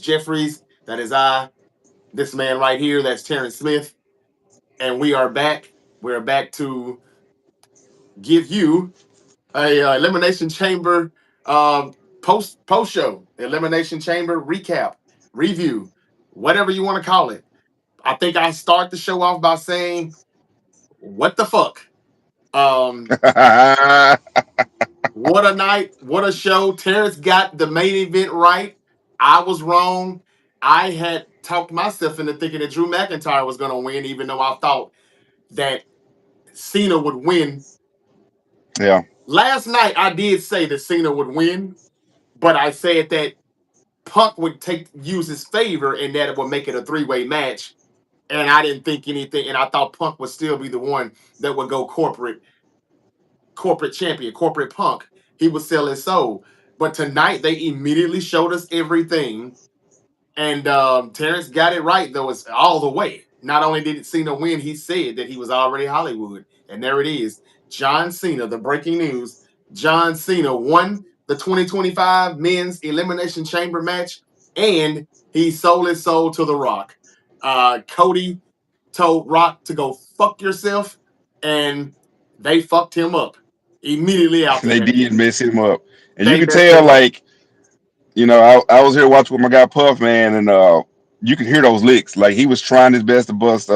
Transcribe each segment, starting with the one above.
Jeffries. That is I. This man right here, that's Terrence Smith. And we are back. We're back to give you a Elimination Chamber post show, Elimination Chamber recap, review, whatever you want to call it. I think I start the show off by saying, what the fuck? Um, what a night, what a show. Terrence got the main event right. I was wrong. I had talked myself into thinking that Drew McIntyre was going to win, even though I thought that Cena would win. Yeah. Last night, I did say that Cena would win, but I said that Punk would use his favor and that it would make it a three-way match. And I didn't think anything, and I thought Punk would still be the one that would go corporate champion, corporate Punk. He would sell his soul. But tonight they immediately showed us everything. And Terrence got it right, though. It's all the way. Not only did Cena win, he said that he was already Hollywood. And there it is. John Cena, the breaking news. John Cena won the 2025 men's elimination chamber match, and he sold his soul to The Rock. Cody told Rock to go fuck yourself, and they fucked him up immediately after They that. did mess him up. And you They can messed tell, him up. like, I was here watching with my guy Puff, man, and you can hear those licks. Like he was trying his best to bust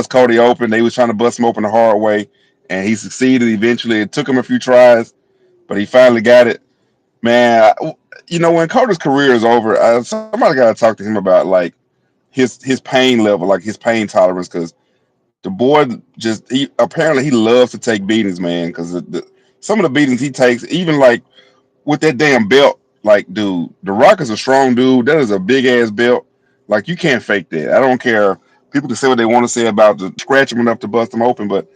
Cody open. They was trying to bust him open the hard way, and he succeeded eventually. It took him a few tries, but he finally got it. Man, when Cody's career is over, somebody got to talk to him about like his pain level, like his pain tolerance, because the boy just he apparently he loves to take beatings, man. Because some of the beatings he takes, even like with that damn belt. Like, dude, The Rock is a strong dude. That is a big ass belt. Like, you can't fake that. I don't care. People can say what they want to say about the scratch him enough to bust him open, but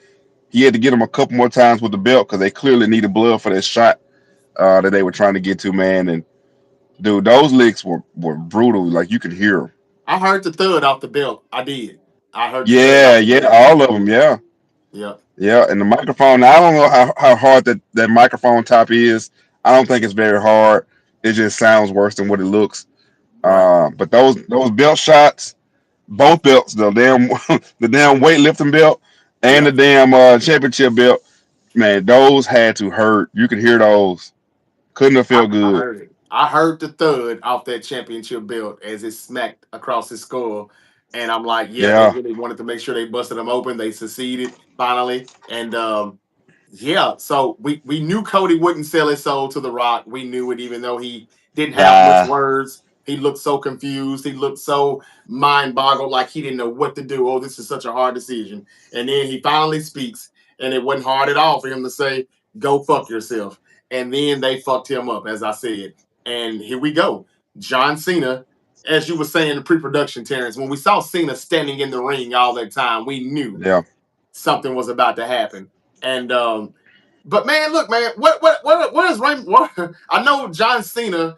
he had to get him a couple more times with the belt because they clearly needed blood for that shot that they were trying to get to, man. And dude, those licks were brutal. Like you could hear them. I heard the thud off the belt. I did. I heard the thud Yeah, off the yeah, belt. all of them. Yeah, Yep. yeah. And the microphone. I don't know how hard that microphone top is. I don't think it's very hard. It just sounds worse than what it looks. Right. But those belt shots, both belts, the damn the damn weightlifting belt and the Yep. damn championship belt, man, those had to hurt. You could hear those. Couldn't have I, felt I good. heard it. I heard the thud off that championship belt as it smacked across his skull. And I'm like, yeah, they Yeah, really wanted to make sure they busted him open. They succeeded finally. And yeah, so we knew Cody wouldn't sell his soul to The Rock. We knew it, even though he didn't have much nah, words. He looked so confused. He looked so mind boggled, like he didn't know what to do. Oh, this is such a hard decision. And then he finally speaks, and it wasn't hard at all for him to say, "Go fuck yourself." And then they fucked him up, as I said. And here we go, John Cena. As you were saying in pre-production, Terrence, when we saw Cena standing in the ring all that time, we knew yeah, something was about to happen. And but man, look, man, what is Raymond? What, I know John Cena,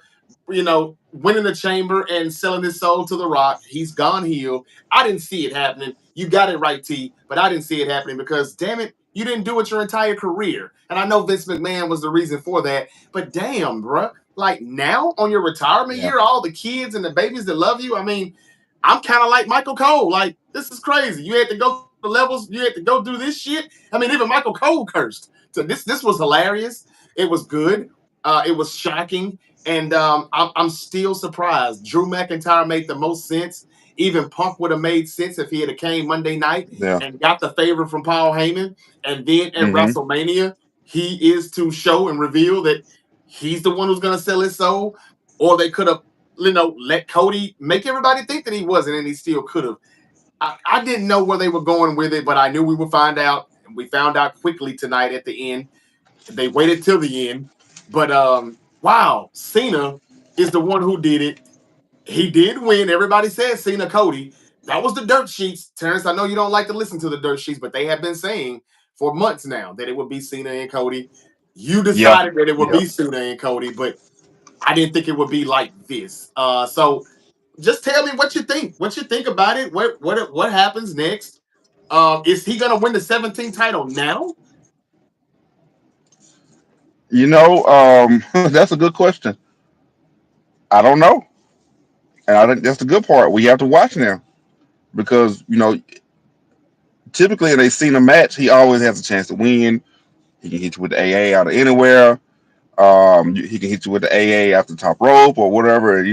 winning the chamber and selling his soul to The Rock. He's gone heel. I didn't see it happening. You got it right, T, but I didn't see it happening because damn it, you didn't do it your entire career. And I know Vince McMahon was the reason for that, but damn, bruh. Like now on your retirement yeah, year, all the kids and the babies that love you. I mean, I'm kind of like Michael Cole. Like, this is crazy. You had to go through the levels. You had to go do this shit. I mean, even Michael Cole cursed. So this was hilarious. It was good. It was shocking. And I'm still surprised. Drew McIntyre made the most sense. Even Punk would have made sense if he had came Monday night yeah. and got the favor from Paul Heyman. And then at Mm-hmm. WrestleMania, he is to show and reveal that he's the one who's going to sell his soul. Or they could have, let Cody make everybody think that he wasn't, and he still could have. I didn't know where they were going with it, but I knew we would find out. And we found out quickly tonight at the end. They waited till the end. But wow, Cena is the one who did it. He did win. Everybody said Cena Cody. That was the dirt sheets. Terrence, I know you don't like to listen to the dirt sheets, but they have been saying for months now that it would be Cena and Cody. You Yeah, decided that it would yeah. be Cena and Cody, but I didn't think it would be like this. So just tell me what you think. What you think about it? What happens next? Is he gonna win the 17th title now? That's a good question. I don't know. And I think that's the good part. We have to watch now because typically in a Cena match, he always has a chance to win. He can hit you with the AA out of anywhere. He can hit you with the AA after the top rope or whatever.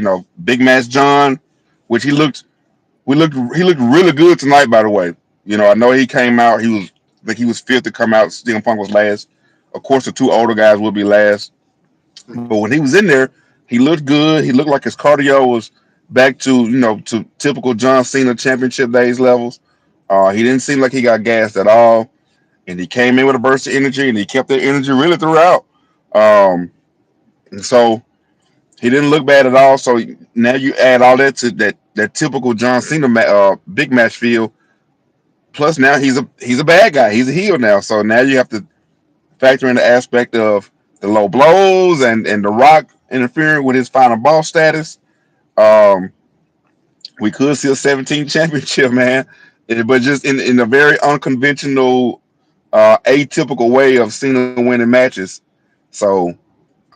Big match John, which he looked really good tonight. By the way, I know he came out. He was fifth to come out. CM Punk was last. Of course, the two older guys will be last. But when he was in there, he looked good. He looked like his cardio was back to typical John Cena championship days levels. He didn't seem like he got gassed at all, and he came in with a burst of energy, and he kept that energy really throughout. Um, and so he didn't look bad at all. So now you add all that to that typical John Cena big match feel. Plus now he's a bad guy. He's a heel now. So now you have to factor in the aspect of the low blows and the Rock interfering with his final boss status. Um, we could see a 17 championship, man. But just in a very unconventional, atypical way of Cena winning matches. So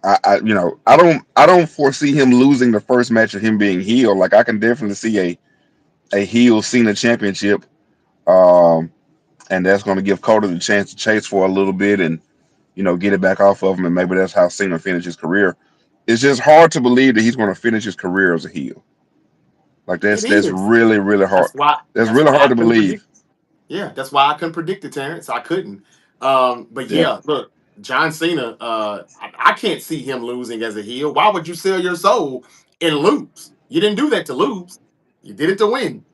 I don't foresee him losing the first match of him being heel. Like I can definitely see a heel Cena championship, um, and that's going to give Cody the chance to chase for a little bit and get it back off of him, and maybe that's how Cena finished his career. It's just hard to believe that he's going to finish his career as a heel. Like It that's is. really really hard. That's why. That's That's really why hard I to couldn't predict. believe. Yeah, that's why I couldn't predict it, Terrence. I couldn't. But Yeah, yeah, look, John Cena. I can't see him losing as a heel. Why would you sell your soul and lose? You didn't do that to lose. You did it to win.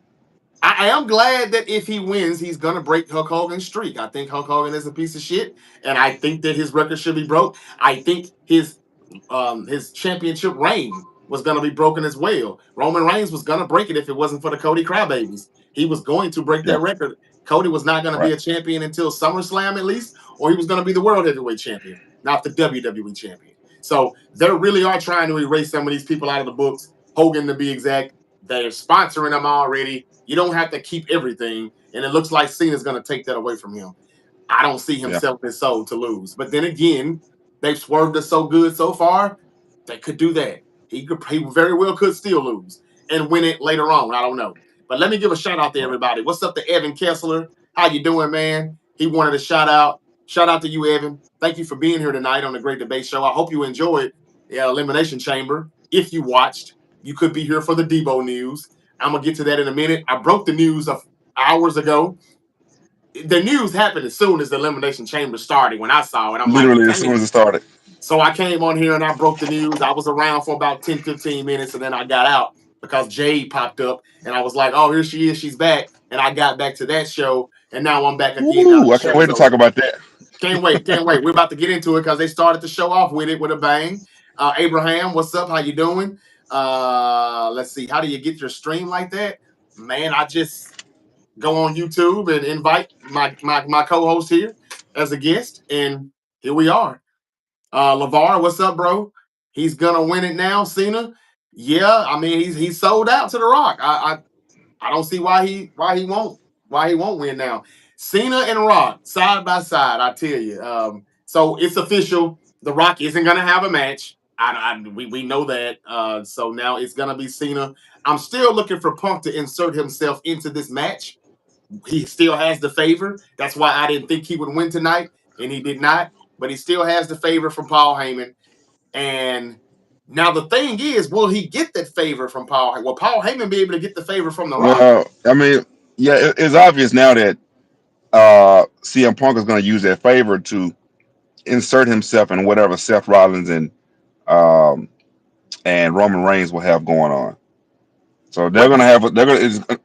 I am glad that if he wins, he's gonna break Hulk Hogan's streak. I think Hulk Hogan is a piece of shit, and I think that his record should be broke. I think his championship reign was gonna be broken as well. Roman Reigns was gonna break it if it wasn't for the Cody Crybabies. He was going to break yeah, that record. Cody was not gonna be right, a champion until SummerSlam at least, or he was gonna be the World Heavyweight Champion, not the WWE Champion. So they really are trying to erase some of these people out of the books. Hogan, to be exact, they're sponsoring them already. You don't have to keep everything. And it looks like Cena's going to take that away from him. I don't see him yeah, selling his soul to lose. But then again, they've swerved us so good so far. They could do that. He very well could still lose and win it later on. I don't know. But let me give a shout out to right. everybody. What's up to Evan Kessler? How you doing, man? He wanted a shout out. Shout out to you, Evan. Thank you for being here tonight on the Great Debate Show. I hope you enjoyed the Elimination Chamber. If you watched, you could be here for the Deebo news. I'm gonna get to that in a minute. I broke the news of hours ago. The news happened as soon as the Elimination Chamber started. When I saw it, I'm like, Literally as soon as dang. it started. So I came on here and I broke the news. I was around for about 10, 15 minutes and then I got out because Jade popped up and I was like, oh, here she is. She's back. And I got back to that show and now I'm back again now that Ooh, the I can't show's wait to talk over. about that. Can't wait. Can't wait. We're about to get into it because they started the show off with it with a bang. Abraham, what's up? How you doing? Let's see. How do you get your stream like that? Man, I just go on YouTube and invite my co-host here as a guest. And here we are. LeVar, what's up, bro? He's gonna win it now, Cena. Yeah, I mean he's sold out to the Rock. I don't see why he won't win now. Cena and Rock side by side. I tell you. So it's official. The Rock isn't gonna have a match. We know that. So now it's gonna be Cena. I'm still looking for Punk to insert himself into this match. He still has the favor. That's why I didn't think he would win tonight, and he did not. But he still has the favor from Paul Heyman. And now the thing is, will he get that favor from Paul? Will Paul Heyman be able to get the favor from The Rock? Well, I mean, yeah, it's obvious now that CM Punk is going to use that favor to insert himself in whatever Seth Rollins um, and Roman Reigns will have going on. So they're What going to does have they're going to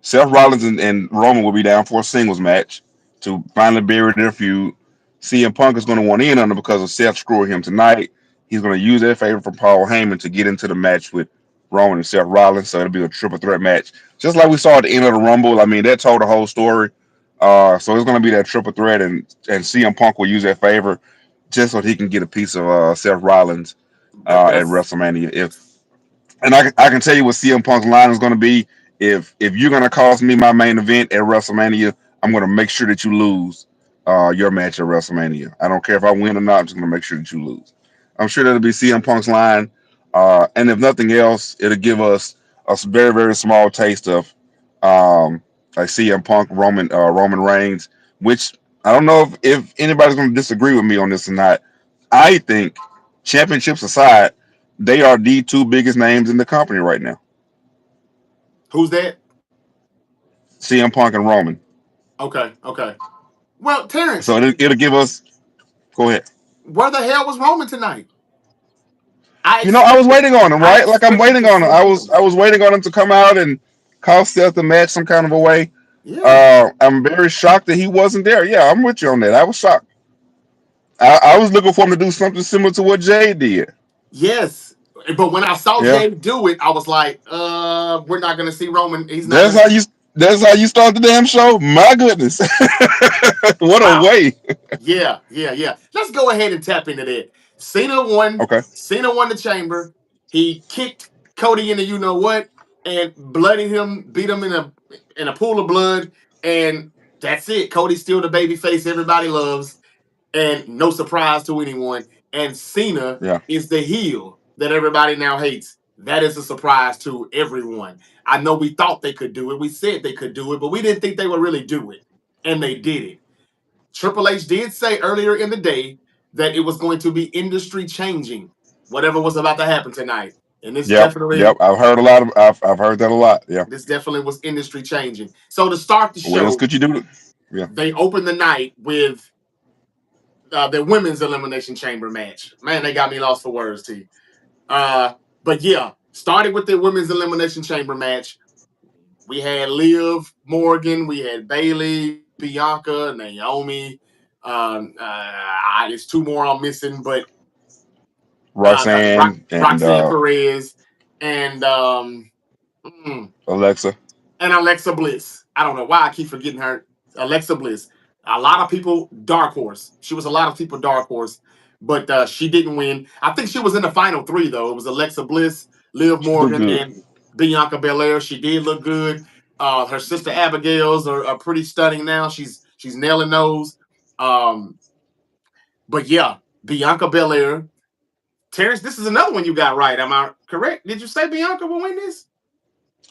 Seth Rollins and Roman will be down for a singles match to finally bury their feud. CM Punk is going to want in on it because of Seth screwing him tonight. He's going to use that favor from Paul Heyman to get into the match with Roman and Seth Rollins. So it'll be a triple threat match, just like we saw at the end of the Rumble. I mean, that told the whole story. So it's going to be that triple threat, and CM Punk will use that favor just so he can get a piece of Seth Rollins at that's WrestleMania. And I can tell you what CM Punk's line is going to be. If you're going to cost me my main event at WrestleMania, I'm going to make sure that you lose your match at WrestleMania. I don't care if I win or not. I'm just going to make sure that you lose. I'm sure that'll be CM Punk's line. And if nothing else, it'll give us a very very small taste of like CM Punk, Roman Reigns, which I don't know if anybody's going to disagree with me on this or not. I think championships aside, they are the two biggest names in the company right now. Who's that? CM Punk and Roman. Okay, okay. Well, So Terrence, it'll give us. Go ahead. where the hell was Roman tonight? I I was expected, waiting on him, I right? Like I'm expected waiting to on him. see him. I was waiting on him to come out and cost Seth the match some kind of a way. Yeah. I'm very shocked that he wasn't there. Yeah, I'm with you on that. I was shocked. I was looking for him to do something similar to what Jay did. Yes. But when I saw Yeah, Jade do it, I was like, we're not gonna see Roman. He's not that's gonna how you. That's how you start the damn show. My goodness, what a Wow. way. Yeah, yeah, yeah. Let's go ahead and tap into that. Cena won. Okay. Cena won the chamber. He kicked Cody in the you know what and bloodied him, beat him in a pool of blood, and that's it. Cody's still the baby face everybody loves, and no surprise to anyone. And Cena Yeah. is the heel that everybody now hates. That is a surprise to everyone. I know we thought they could do it. We said they could do it, but we didn't think they would really do it. And they did it. Triple H did say earlier in the day that it was going to be industry changing, whatever was about to happen tonight. And this Yep. Yep. definitely I've heard a lot of. I've heard that a lot. Yeah. this definitely was industry changing. So to start the What else show, could you do? Yeah. they opened the night with the women's elimination chamber match. Man, they got me lost for words, T. But yeah, started with the women's elimination chamber match. We had Liv Morgan, we had Bailey, Bianca, Naomi. There's two more I'm missing, but Roxanne and Roxanne Perez and mm, Alexa. and Alexa Bliss. I don't know why I keep forgetting her. Alexa Bliss. A lot of people dark horse. She was a lot of people dark horse, but she didn't win. I think she was in the final three though. It was Alexa Bliss, Liv She looked Morgan, good. and Bianca Belair. She did look good. Her sister Abigail's are pretty stunning now. She's nailing those. Um, but yeah, Bianca Belair. Terrence, this is another one you got right. Am I correct? Did you say Bianca will win this?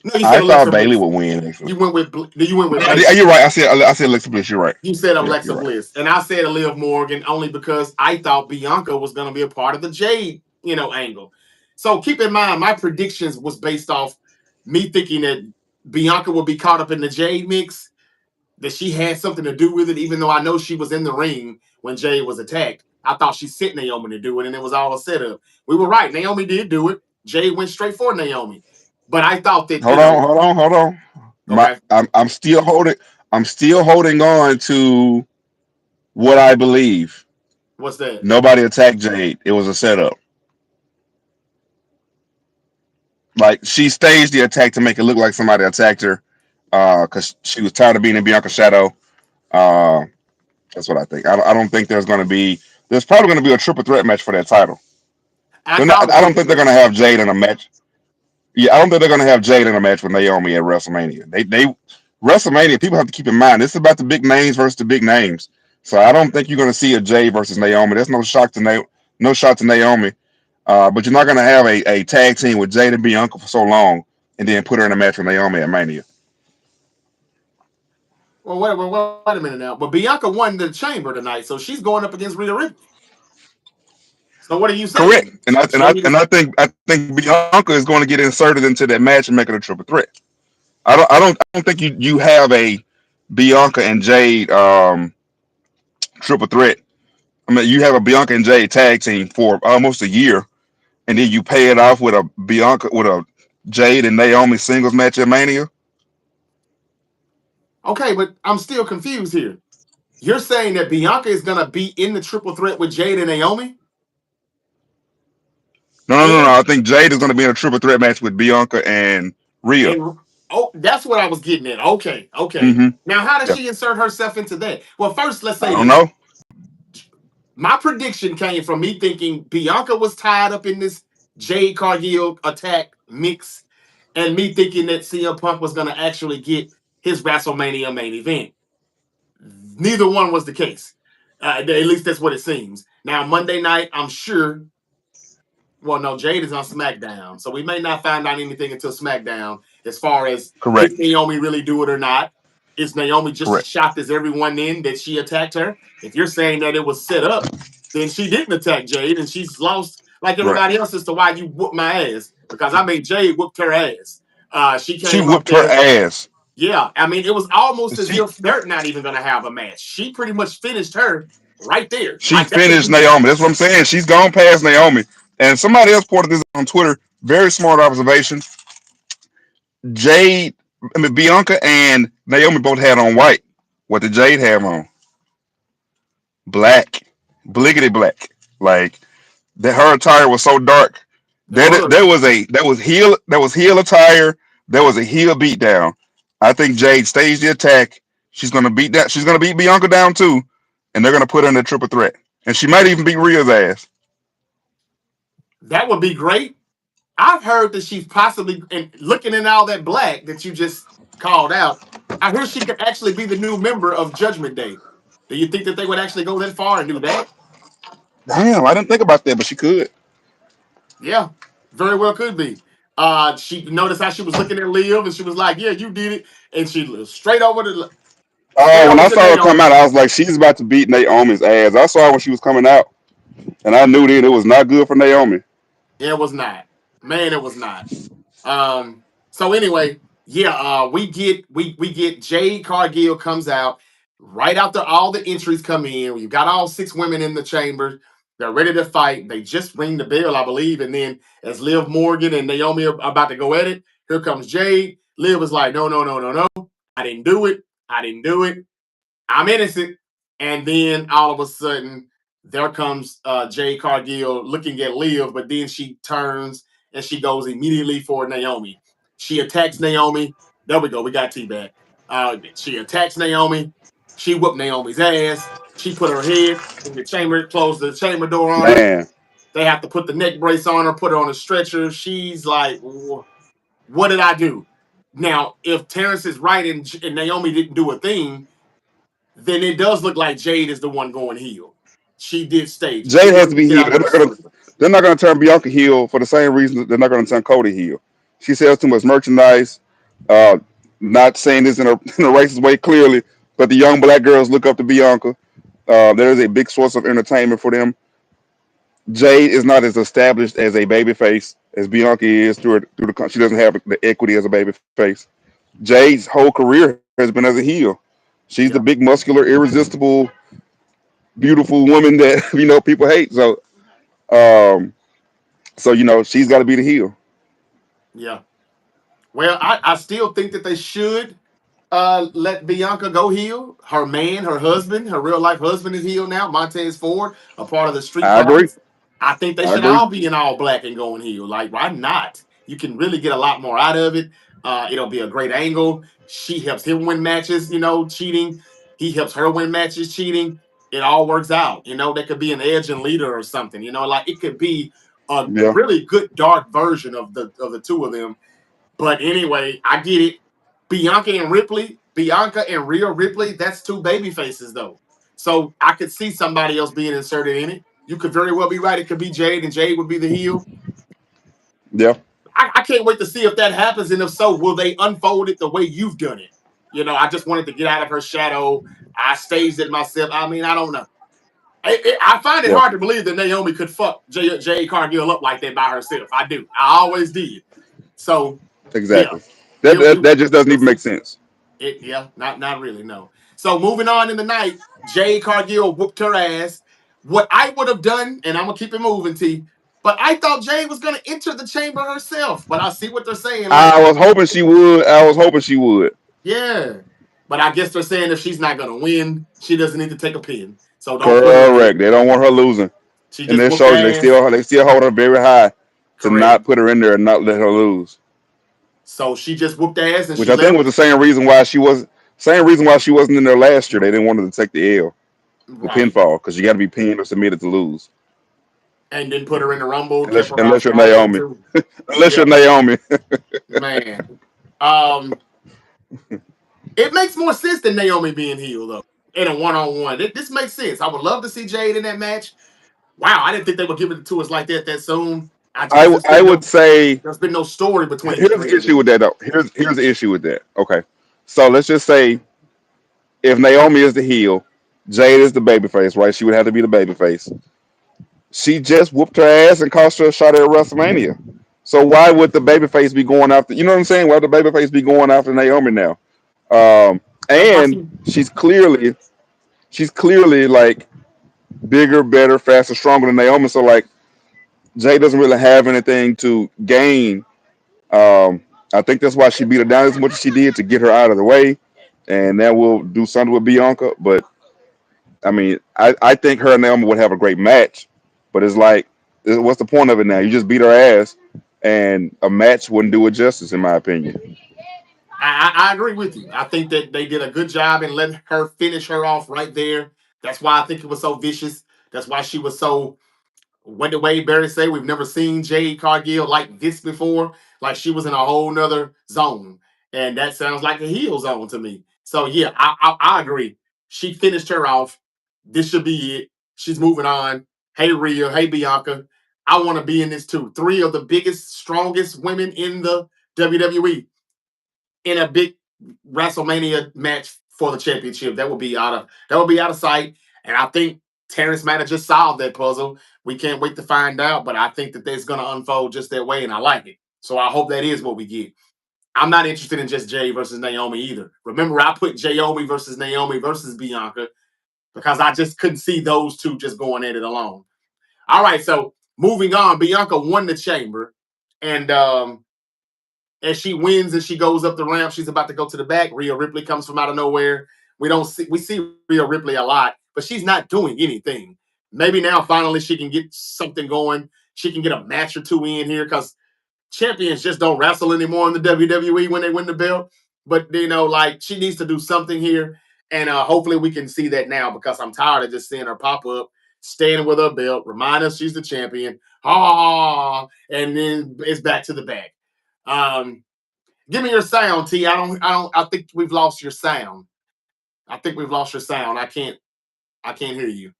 No, you said I thought Alexa Bailey Bliss. would win. Actually, You went with you're Bailey. right. I said Alexa Bliss. You're right. You said Yeah, Alexa you're right. Bliss, and I said Liv Morgan only because I thought Bianca was going to be a part of the Jade, angle. So keep in mind, my predictions was based off me thinking that Bianca would be caught up in the Jade mix, that she had something to do with it, even though I know she was in the ring when Jade was attacked. I thought she sent Naomi to do it, and it was all a setup. We were right. Naomi did do it. Jade went straight for Naomi. But I thought that, Hold on. okay, I'm still holding. I'm still holding on to what I believe. what's that? Nobody attacked Jade. It was a setup. Like she staged the attack to make it look like somebody attacked her, because she was tired of being in Bianca's shadow. Uh, that's what I think. I don't think there's going to be. There's probably going to be a triple threat match for that title. I They're not. called the I don't triple think they're threat. going to have Jade in a match. Yeah, I don't think they're going to have Jade in a match with Naomi at WrestleMania. They WrestleMania. People have to keep in mind this is about the big names versus the big names. So I don't think you're going to see a Jade versus Naomi. There's no shot to Naomi. But you're not going to have a tag team with Jade and Bianca for so long, and then put her in a match with Naomi at Mania. Well, wait a minute now. But Bianca won the chamber tonight, so she's going up against Rhea Ripley. So what are you Correct. saying? And I and Show I me and this. I think Bianca is going to get inserted into that match and make it a triple threat. I don't think you have a Bianca and Jade triple threat. I mean, you have a Bianca and Jade tag team for almost a year, and then you pay it off with a Jade and Naomi singles match at Mania. Okay, but I'm still confused here. You're saying that Bianca is gonna be in the triple threat with Jade and Naomi, No. and I think Jade is going to be in a triple threat match with Bianca and Rhea. and oh, that's what I was getting at. Okay, okay. Mm-hmm. Now, how does Yeah. she insert herself into that? Well, first, let's I say don't this. know. My prediction came from me thinking Bianca was tied up in this Jade Cargill attack mix, and me thinking that CM Punk was going to actually get his WrestleMania main event. Neither one was the case. At least that's what it seems. Now, Monday night, I'm sure Well, no, Jade is on SmackDown, so we may not find out anything until SmackDown as far as Correct. did Naomi really do it or not. Is Naomi just as Correct. shocked as everyone in that she attacked her? If you're saying that it was set up, then she didn't attack Jade and she's lost like Right. everybody else as to why you whooped my ass. Because I mean, Jade whooped her ass. She She came up whooped her there. ass. Yeah, I mean, it was almost as She if they're not even going to have a match. She pretty much finished her right there. she Like that could finished be. Naomi. That's what I'm saying. She's gone past Naomi. And somebody else reported this on Twitter. Very smart observation. Jade, I mean Bianca and Naomi both had on white. What did Jade have on? Black, bliggity black. Like that, her attire was so dark. It That was. that was heel attire. That was a heel beatdown. I think Jade staged the attack. She's gonna beat that. She's gonna beat Bianca down too, and they're gonna put her in a triple threat. And she might even beat Rhea's ass. That would be great. I've heard that she's possibly, and looking in all that black that you just called out, I heard she could actually be the new member of Judgment Day. Do you think that they would actually go that far and do that? Damn, I didn't think about that, but she could. Yeah, very well could be. She noticed how she was looking at Liv, and she was like, "Yeah, you did it," and she looked straight Oh, when over I to saw her come Naomi. out, I was like, she's about to beat Naomi's ass. I saw her when she was coming out, and I knew then it was not good for Naomi. It was not, man. It was not. So anyway, yeah, we get Jade Cargill comes out right after all the entries come in. We've got all six women in the chamber. They're ready to fight. They just ring the bell, I believe, and then as Liv Morgan and Naomi are about to go at it, here comes Jade. Liv is like, no, no, no, no, no. I didn't do it. I didn't do it. I'm innocent. And then all of a sudden, there comes Jade Cargill looking at Liv, but then she turns and she goes immediately for Naomi. She attacks Naomi. There we go. We got T back. She attacks Naomi. She whooped Naomi's ass. She put her head in the chamber, closed the chamber door on her. Man, They have to put the neck brace on her, put her on a stretcher. She's like, what did I do? Now, if Terrence is right and Naomi didn't do a thing, then it does look like Jade is the one going heel. She did stage it. She Jade has wanted to to be get healed. out of her slump. They're not gonna turn Bianca heel for the same reason that they're not gonna turn Cody heel. She sells too much merchandise. Uh, not saying this in a in a racist way clearly, but the young black girls look up to Bianca. There is a big source of entertainment for them. Jade is not as established as a babyface as Bianca is through the. She doesn't have the equity as a babyface. Jade's whole career has been as a heel. She's the big, Yeah, muscular, irresistible, beautiful woman that people hate. Um, so she's got to be the heel. yeah. Well, I still think that they should let Bianca go heel. Her man, her husband, her real life husband is healed now. Montez Ford, a part of the Street I agree. Profits. I think they I should agree. all be in all black and going heel. Like, why not? You can really get a lot more out of it. It'll be a great angle. She helps him win matches, cheating. He helps her win matches, cheating. It all works out. There could be an edge and leader or something. Like it could be a Yeah. really good dark version of the two of them. But anyway, I get it. Bianca and Rhea Ripley, that's two baby faces though. So I could see somebody else being inserted in it. You could very well be right. It could be Jade, and Jade would be the heel. Yeah. I can't wait to see if that happens, and if so, will they unfold it the way you've done it? I just wanted to get out of her shadow. I staged it myself. I mean, I don't know. I find it Yeah. hard to believe that Naomi could fuck Jade Cargill up like that by herself. I do. I always did. So, yeah, Exactly. That, we'll, that we'll, that just doesn't we'll even make see. sense. Yeah, not really, no. So moving on in the night, Jade Cargill whooped her ass. What I would have done, and I'm gonna keep it moving, T. But I thought Jade was gonna enter the chamber herself. But I see what they're saying. Like, I was hoping she would. I was hoping she would. yeah. But I guess they're saying if she's not gonna win, she doesn't need to take a pin. So don't put her in there. Correct. They don't want her losing, She and just that whooped shows you ass. they still hold her very high to Correct. not put her in there and not let her lose. So she just whooped ass and Which she I think left. was the same reason why she wasn't in there last year. They didn't want her to take the L for Right. pinfall because you got to be pinned or submitted to lose. And then put her in the rumble, kept Unless her mouth unless you're quiet then Naomi, too. unless Yeah, you're Naomi. man. Um, It makes more sense than Naomi being healed though in a one-on-one. This makes sense. I would love to see Jade in that match. Wow, I didn't think they would give it to us like that soon. I just I would say there's been no story between the here's three the of issue them. with that though. Here's the issue with that. Okay, so let's just say if Naomi is the heel, Jade is the babyface, right? She would have to be the babyface. She just whooped her ass and cost her a shot at WrestleMania. So why would the babyface be going after? You know what I'm saying? Why would the babyface be going after Naomi now? Um, That's why and she. she's clearly like bigger, better, faster, stronger than Naomi. So like Jay doesn't really have anything to gain. I think that's why she beat her down as much as she did to get her out of the way, and that will do something with Bianca. But I mean, I think her and Naomi would have a great match. But it's like, what's the point of it now? You just beat her ass, and a match wouldn't do it justice, in my opinion. I agree with you. I think that they did a good job in letting her finish her off right there. That's why I think it was so vicious. That's why she was so. What did Wade Barry say? We've never seen Jade Cargill like this before. Like she was in a whole nother zone, and that sounds like a heel zone to me. So yeah, I agree. She finished her off. This should be it. She's moving on. Hey Rhea, hey Bianca, I want to be in this too. Three of the biggest, strongest women in the WWE in a big WrestleMania match for the championship. That would be out of sight. And I think Terrence might have just solved that puzzle. We can't wait to find out, but I think that that's going to unfold just that way, and I like it. So I hope that is what we get. I'm not interested in just Jay versus Naomi either. Remember, I put Naomi versus Naomi versus Bianca because I just couldn't see those two just going at it alone. All right, so moving on, Bianca won the chamber, and as she wins and she goes up the ramp, she's about to go to the back. Rhea Ripley comes from out of nowhere. We see Rhea Ripley a lot, but she's not doing anything. Maybe now finally she can get something going. She can get a match or two in here because champions just don't wrestle anymore in the WWE when they win the belt. But like she needs to do something here, and hopefully we can see that now because I'm tired of just seeing her pop up, standing with her belt, remind us she's the champion, and then it's back to the back. Um, Give me your sound, T. I think we've lost your sound. I think we've lost your sound. I can't hear you.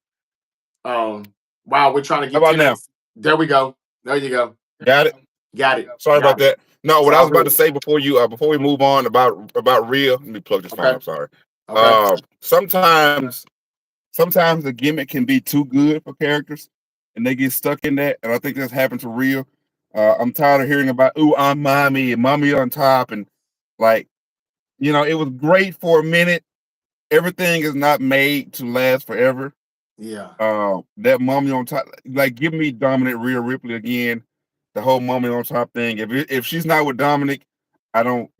Um, wow, we're trying to How get about now? Terrence. There we go. There you go. Got it. Got it. Sorry about Got it. that. No, It's what I all was about to good. say before we move on about Rhea. Let me plug this phone Okay. up. Sorry. Okay. Sometimes the gimmick can be too good for characters, and they get stuck in that. And I think that's happened to Rhea. I'm tired of hearing about "ooh, I'm mommy" and "mommy on top," and like it was great for a minute. Everything is not made to last forever. Yeah. That mommy on top, like, give me dominant Rhea Ripley again. The whole mommy on top thing. If she's not with Dominic, I don't,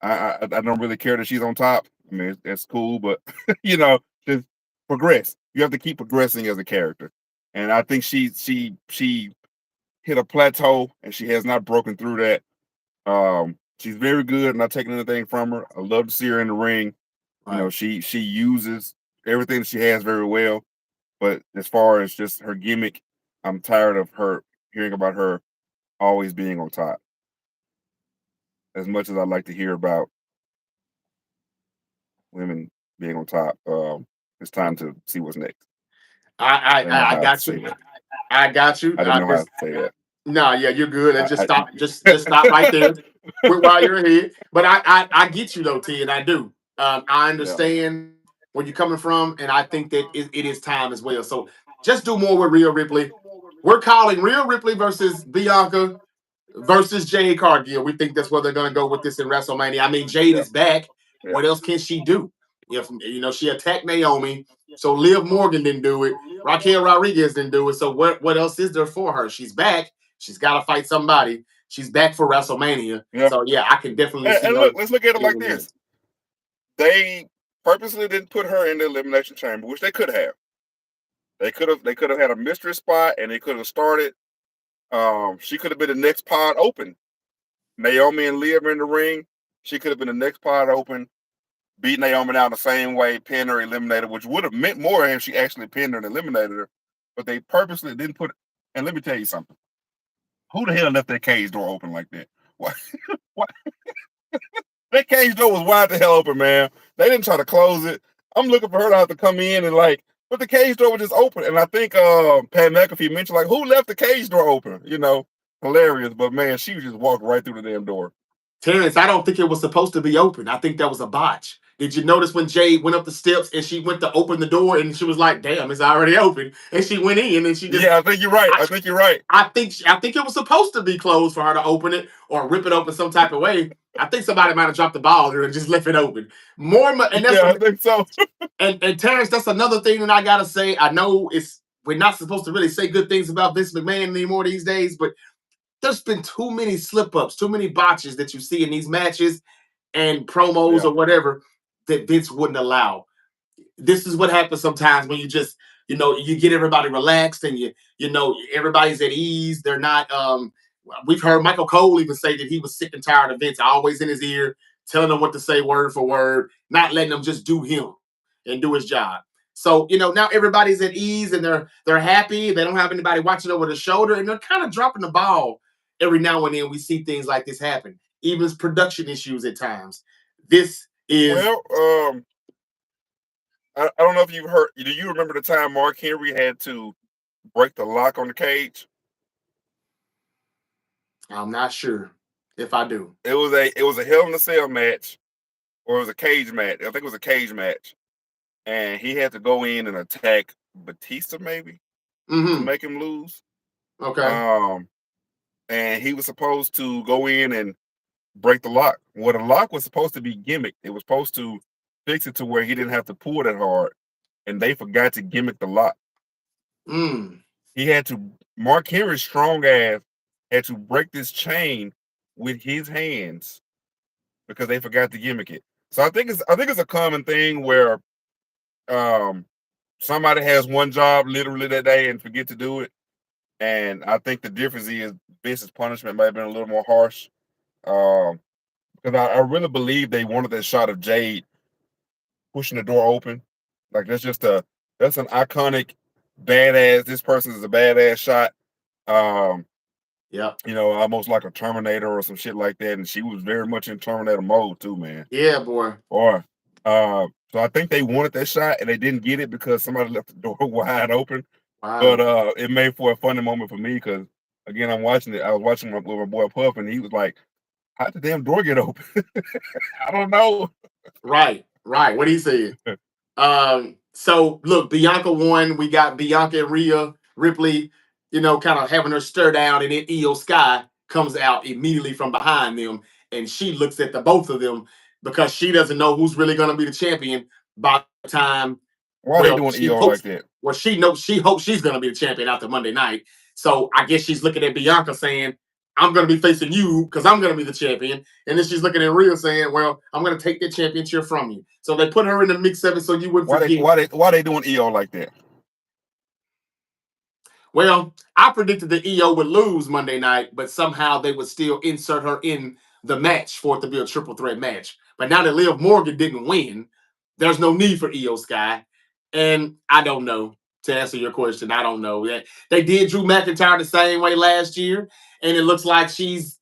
I don't really care that she's on top. I mean, it's cool, but just progress. You have to keep progressing as a character, and I think she hit a plateau, and she has not broken through that. She's very good, not taking anything from her. I love to see her in the ring. Right. She uses everything that she has very well. But as far as just her gimmick, I'm tired of her hearing about her always being on top. As much as I like to hear about women being on top, it's time to see what's next. I didn't know I how to got say you. that. I got you. I didn't know how to say that. No, yeah, you're good. And just I, stop. Just stop right there. Quit while you're ahead. But I get you though, T, and I do. I yeah, understand where you're coming from, and I think that it is time as well. So just do more with Rhea Ripley. We're calling Rhea Ripley versus Bianca versus Jade Cargill. We think that's where they're going to go with this in WrestleMania. I mean, Jade yeah, is back. yeah. What else can she do? If she attacked Naomi, so Liv Morgan didn't do it. Raquel Rodriguez didn't do it. So what else is there for her? She's back. She's got to fight somebody. She's back for WrestleMania. Yeah. So yeah, I can definitely see And her look, let's look at it like getting in. this. They purposely didn't put her in the elimination chamber, which they could have. They could have had a mystery spot, and they could have started. She could have been the next pod open. Naomi and Liv in the ring. She could have been the next pod open, beat Naomi down the same way, pin her, eliminate her, which would have meant more if she actually pinned her and eliminated her. But they purposely didn't put. And let me tell you something. Who the hell left that cage door open like that? What? What? That cage door was wide the hell open, man. They didn't try to close it. I'm looking for her to have to come in and like but the cage door was just open, and I think Pat McAfee mentioned like who left the cage door open. Hilarious. But man, she just walked right through the damn door. Terrence, I don't think it was supposed to be open. I think that was a botch. Did you notice when Jade went up the steps and she went to open the door and she was like, "Damn, it's already open," and she went in and she just, Yeah, I think you're right. I, I think you're right. I think it was supposed to be closed for her to open it or rip it open some type of way. I think somebody might have dropped the ball there and just left it open. And that's Yeah, I think so. and Terrence, that's another thing that I gotta say. I know we're not supposed to really say good things about Vince McMahon anymore these days, but there's been too many slip ups, too many botches that you see in these matches and promos Yeah. or whatever that Vince wouldn't allow. This is what happens sometimes when you just, you get everybody relaxed and everybody's at ease. They're not. We've heard Michael Cole even say that he was sick and tired of Vince always in his ear, telling him what to say word for word, not letting him just do him and do his job. So now everybody's at ease and they're happy. They don't have anybody watching over the shoulder, and they're kind of dropping the ball every now and then. We see things like this happen, even production issues at times. This is Well, I don't know if you've heard. Do you remember the time Mark Henry had to break the lock on the cage? I'm not sure if I do. It was a Hell in a Cell match, or it was a cage match. I think it was a cage match, and he had to go in and attack Batista maybe to Mm-hmm. make him lose. Okay. Um, and he was supposed to go in and break the lock. Well, the lock was supposed to be gimmicked. It was supposed to fix it to where he didn't have to pull that hard, and they forgot to gimmick the lock. Mm. He had to Mark Henry's strong ass had to break this chain with his hands because they forgot to gimmick it. So I think it's a common thing where um somebody has one job literally that day and forget to do it. And I think the difference is Vince's punishment might have been a little more harsh. Um because I really believe they wanted that shot of Jade pushing the door open. Like that's an iconic badass. This person is a badass shot. Um, Yep. Almost like a Terminator or some shit like that. And she was very much in Terminator mode too, man. Yeah, boy. Or so I think they wanted that shot and they didn't get it because somebody left the door wide open. But Wow. it made for a funny moment for me because again I'm watching it. I was watching with my boy Puff and he was like, "How'd the damn door get open?" I don't know. Right. Right. What he said. So look, Bianca won. We got Bianca and Rhea Ripley, kind of having her stare down, and then Io Sky comes out immediately from behind them, and she looks at the both of them because she doesn't know who's really going to be the champion by the time. Why are they Well, doing she EO like hopes. that? Well, she hopes she's going to be the champion after Monday night. So I guess she's looking at Bianca saying, "I'm going to be facing you because I'm going to be the champion." And then she's looking at Rhea saying, "Well, I'm going to take the championship from you." So they put her in the mix of it so you wouldn't Why they forget. why they why they doing EO like that? Well, I predicted that EO would lose Monday night, but somehow they would still insert her in the match for it to be a triple threat match. But now that Liv Morgan didn't win, there's no need for EO Sky. And I don't know. To answer your question, I don't know. They did Drew McIntyre the same way last year, and it looks like she's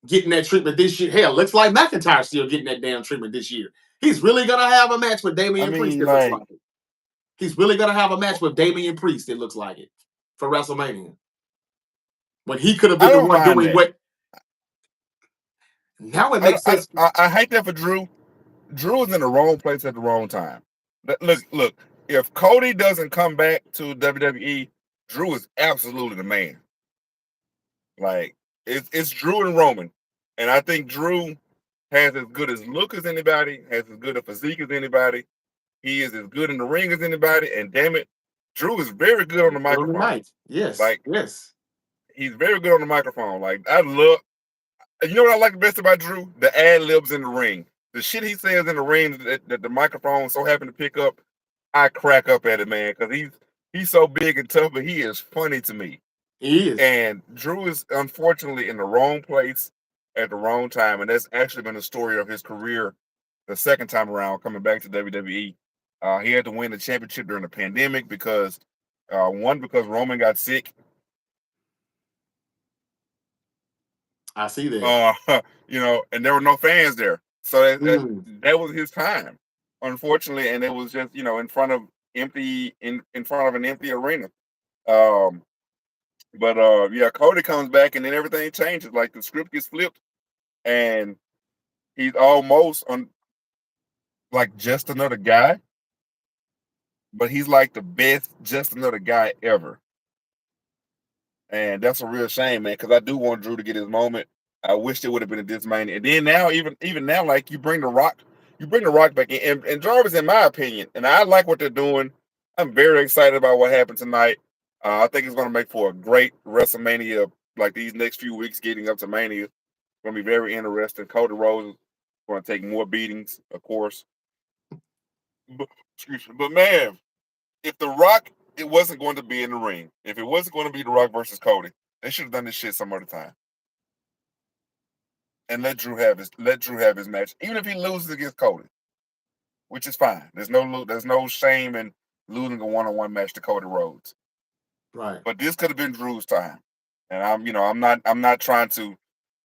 getting that treatment this year. Hell, looks like McIntyre's still getting that damn treatment this year. He's really gonna have a match with I Damian Priest. mean, It looks like, like it. He's really gonna have a match with Damian Priest. It looks like it for WrestleMania when he could have I been the don't one mind doing that. what. Now it I, makes I sense. I hate that for Drew. Drew is in the wrong place at the wrong time. Look. If Cody doesn't come back to WWE, Drew is absolutely the man. Like it's Drew and Roman, and I think Drew has as good as look as anybody, has as good a physique as anybody. He is as good in the ring as anybody, and damn it, Drew is very good on the On the microphone. night, yes, Like yes, he's very good on the microphone. Like I love. You know what I like best about Drew? The ad libs in the ring. The shit he says in the ring that the microphone so happen to pick up, I crack up at it, man, because he's so big and tough, but he is funny to me. he is. And Drew is unfortunately in the wrong place at the wrong time, and that's actually been the story of his career. The second time around, coming back to WWE, he had to win the championship during the pandemic because one because Roman got sick. I see that. uh, and there were no fans there, so that Mm, that was his time, unfortunately, and it was just in front of empty in front of an empty arena. Um, but yeah, Cody comes back and then everything changes. Like the script gets flipped, and he's almost on like just another guy, but he's like the best just another guy ever. And that's a real shame, man, because I do want Drew to get his moment. I wish it would have been at this Mania. And then now, even now, like you bring the Rock back in, and Jarvis, in my opinion, and I like what they're doing. I'm very excited about what happened tonight. I think it's going to make for a great WrestleMania. Like these next few weeks, getting up to Mania, going to be very interesting. Cody Rhodes is going to take more beatings, of course. But, excuse me, but man, if The Rock, it wasn't going to be in the ring. If it wasn't going to be The Rock versus Cody, they should have done this shit some other time and let Drew have his match, even if he loses against Cody, which is fine. There's no shame in losing a one-on-one match to Cody Rhodes. Right. But this could have been Drew's time, and I'm not trying to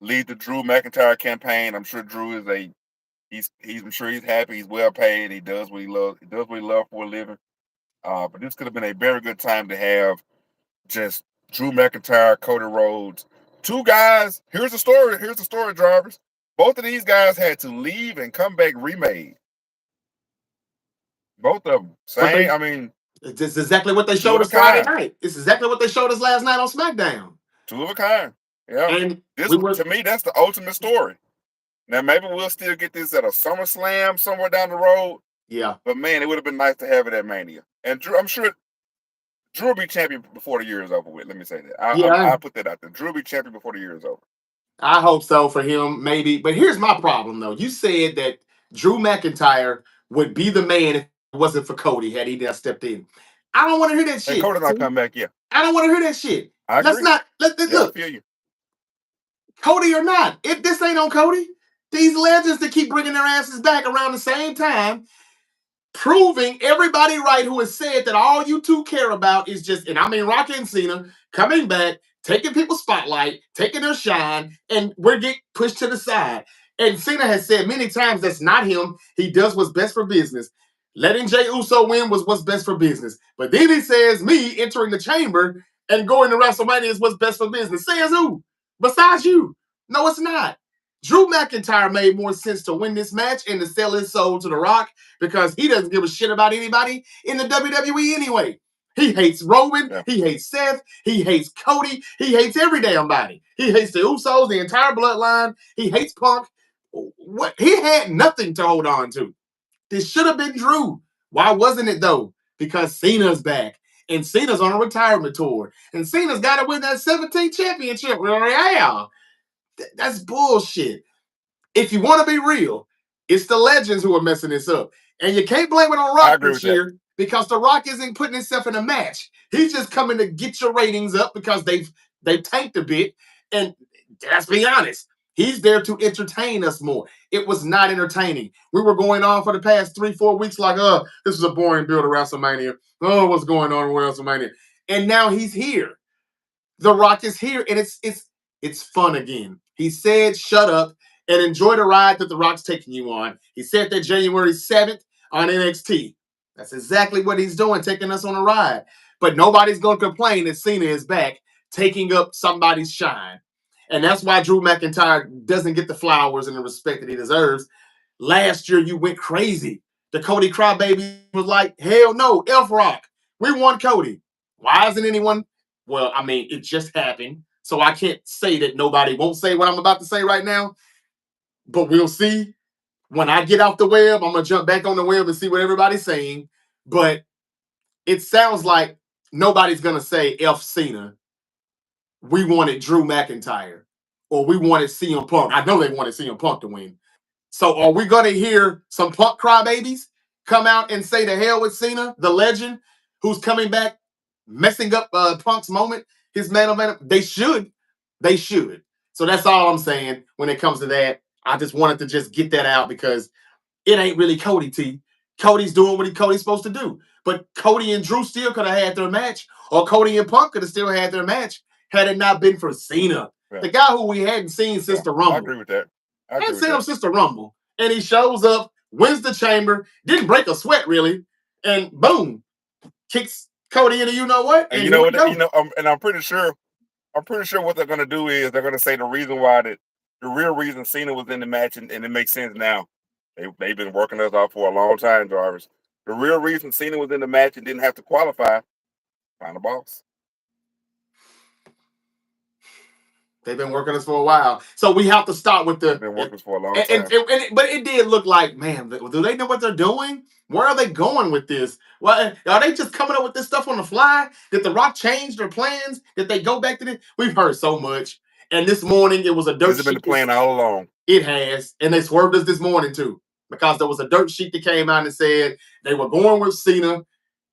lead the Drew McIntyre campaign. I'm sure Drew is I'm sure he's happy. He's well paid. He does what he loves. He does what he loves for a living. But this could have been a very good time to have just Drew McIntyre, Cody Rhodes, two guys. Here's the story. Here's the story, drivers. Both of these guys had to leave and come back remade. Both of them. What Same. they I mean, It's exactly what they two showed of a us Friday kind. night. It's exactly what they showed us last night on SmackDown. Two of a kind. Yeah. And This we were, to me, that's the ultimate story. Now maybe we'll still get this at a SummerSlam somewhere down the road. yeah. But man, it would have been nice to have it at Mania. And Drew, I'm sure Drew will be champion before the year is over with. Let me say that. Yeah, I put that out there. Drew will be champion before the year is over. I hope so for him, maybe. But here's my problem, though. You said that Drew McIntyre would be the man if it wasn't for Cody had he not stepped in. I don't want to hear that And shit. Cody not come back. Yeah, I don't want to hear that shit. I Let's agree. not Yeah, I look, feel you. Cody or not. If this ain't on Cody, these legends that keep bringing their asses back around the same time, proving everybody right who has said that all you two care about is just, and I mean Rocky and Cena coming back, taking people's spotlight, taking their shine, and we're getting pushed to the side. And Cena has said many times that's not him. He does what's best for business. Letting Jey Uso win was what's best for business. But then he says me entering the chamber and going to WrestleMania is what's best for business. Says who? Besides you. No, it's not. Drew McIntyre made more sense to win this match and to sell his soul to The Rock because he doesn't give a shit about anybody in the WWE anyway. He hates Roman. Yeah. He hates Seth. He hates Cody. He hates every damn body. He hates the Usos, the entire bloodline. He hates Punk. What? He had nothing to hold on to. This should have been Drew. Why wasn't it though? Because Cena's back. And Cena's on a retirement tour. And Cena's got to win that 17th championship. Yeah. That's bullshit. If you want to be real, it's the legends who are messing this up. And you can't blame it on I Rock agree this with that. year because The Rock isn't putting himself in a match. He's just coming to get your ratings up because they've tanked a bit. And let's be honest, he's there to entertain us more. It was not entertaining. We were going on for the past 3-4 weeks like, this is a boring build of WrestleMania. Oh, what's going on with WrestleMania? And now he's here. The Rock is here, and it's fun again. He said, "Shut up and enjoy the ride that The Rock's taking you on." He said that January 7th on NXT. That's exactly what he's doing, taking us on a ride. But nobody's going to complain that Cena is back, taking up somebody's shine, and that's why Drew McIntyre doesn't get the flowers and the respect that he deserves. Last year, you went crazy. The Cody Crybaby was like, "Hell no, F Rock. We want Cody." Why isn't anyone well, I mean, it just happened. So I can't say that nobody won't say what I'm about to say right now, but we'll see. When I get off the web, I'm going to jump back on the web and see what everybody's saying. But it sounds like nobody's going to say F Cena. We wanted Drew McIntyre or we wanted CM Punk. I know they wanted CM Punk to win. So are we going to hear some Punk crybabies come out and say to hell with Cena, the legend, who's coming back, messing up Punk's moment, his man of man? They should. They should. So that's all I'm saying when it comes to that. I just wanted to just get that out because it ain't really Cody T. Cody's doing what Cody's supposed to do. But Cody and Drew still could have had their match, or Cody and Punk could have still had their match had it not been for Cena. Yeah. The guy who we hadn't seen since the Rumble. I agree with that. I agree Hadn't with seen him that. since the Rumble. And he shows up, wins the chamber, didn't break a sweat really, and boom. kicks Cody into you know what, And and you here know we what? go. And I'm pretty sure what they're gonna do is they're gonna say the real reason Cena was in the match, and it makes sense now. They've been working us off for a long time, Jarvis. The real reason Cena was in the match and didn't have to qualify, find a boss. They've been working us for a while, so we have to start with They've the. been working for a long time. But it did look like, man, do they know what they're doing? Where are they going with this? Well, are they just coming up with this stuff on the fly? Did The Rock change their plans? Did they go back to this? We've heard so much. And this morning it was a This dirt has been the sheet. plan all along. It has, and they swerved us this morning too, because there was a dirt sheet that came out and said they were going with Cena.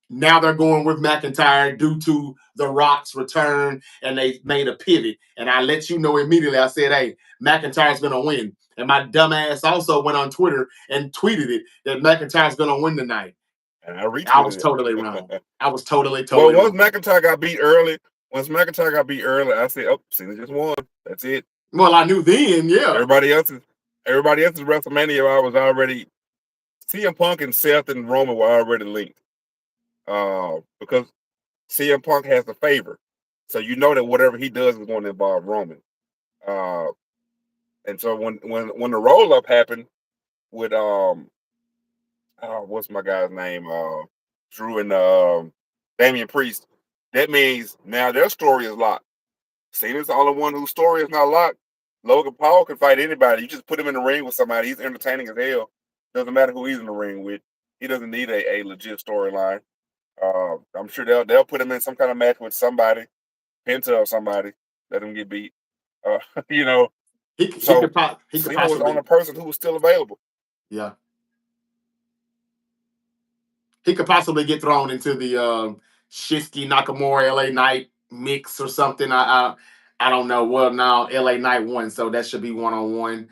Now they're going with McIntyre due to The Rock's return, and they made a pivot. And I let you know immediately. I said, "Hey, McIntyre's going to win." And my dumbass also went on Twitter and tweeted it that McIntyre's going to win tonight. And I I was retweeted totally wrong. it. I was totally Well, wrong. once McIntyre got beat early, I said, "Oh, Cena just won. That's it." Well, I knew then, yeah. Everybody else's WrestleMania I was already CM Punk and Seth and Roman were already linked. Because CM Punk has the favor, so you know that whatever he does is going to involve Roman. Uh, and so when the roll up happened with what's my guy's name? Drew and Damian Priest. That means now their story is locked. Cena's the only one whose story is not locked. Logan Paul can fight anybody. You just put him in the ring with somebody. He's entertaining as hell. Doesn't matter who he's in the ring with. He doesn't need a legit storyline. I'm sure they'll put him in some kind of match with somebody, Penta or somebody. Let him get beat. Uh, you know. He So could Cena was the only possibly, person who was still available. yeah. He could possibly get thrown into the Shinsuke Nakamura LA Knight mix or something. I don't know. Well, now LA Knight won, so that should be 1-on-1.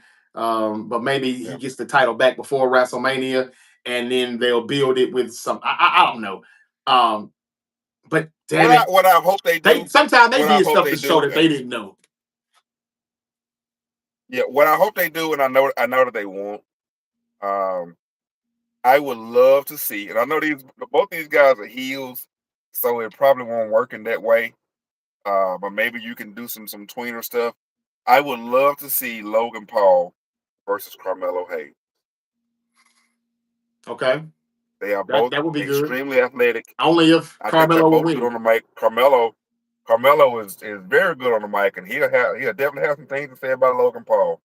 But maybe he Yeah. gets the title back before WrestleMania, and then they'll build it with some. I don't know. But damn it, What I hope they they do, sometimes they what I did hope stuff they to show do, that they didn't know. yeah, what I hope they do, and I know that they won't. Um, I would love to see, and I know both these guys are heels, so it probably won't work in that way. But maybe you can do some tweener stuff. I would love to see Logan Paul versus Carmelo Hayes. Okay, They are both that would be good. extremely athletic. Only if I think they're Carmelo will both good win. on the mic. Carmelo is very good on the mic, and he'll definitely have some things to say about Logan Paul.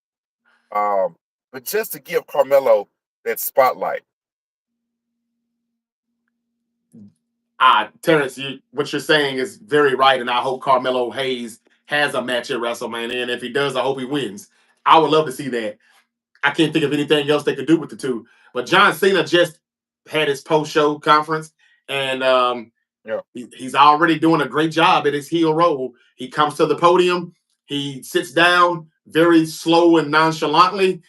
Um, but just to give Carmelo that spotlight. Terrence, what you're saying is very right, and I hope Carmelo Hayes has a match at WrestleMania, and if he does, I hope he wins. I would love to see that. I can't think of anything else they could do with the two. But John Cena just had his post-show conference, and Yeah, he's already doing a great job at his heel role. He comes to the podium, he sits down very slow and nonchalantly.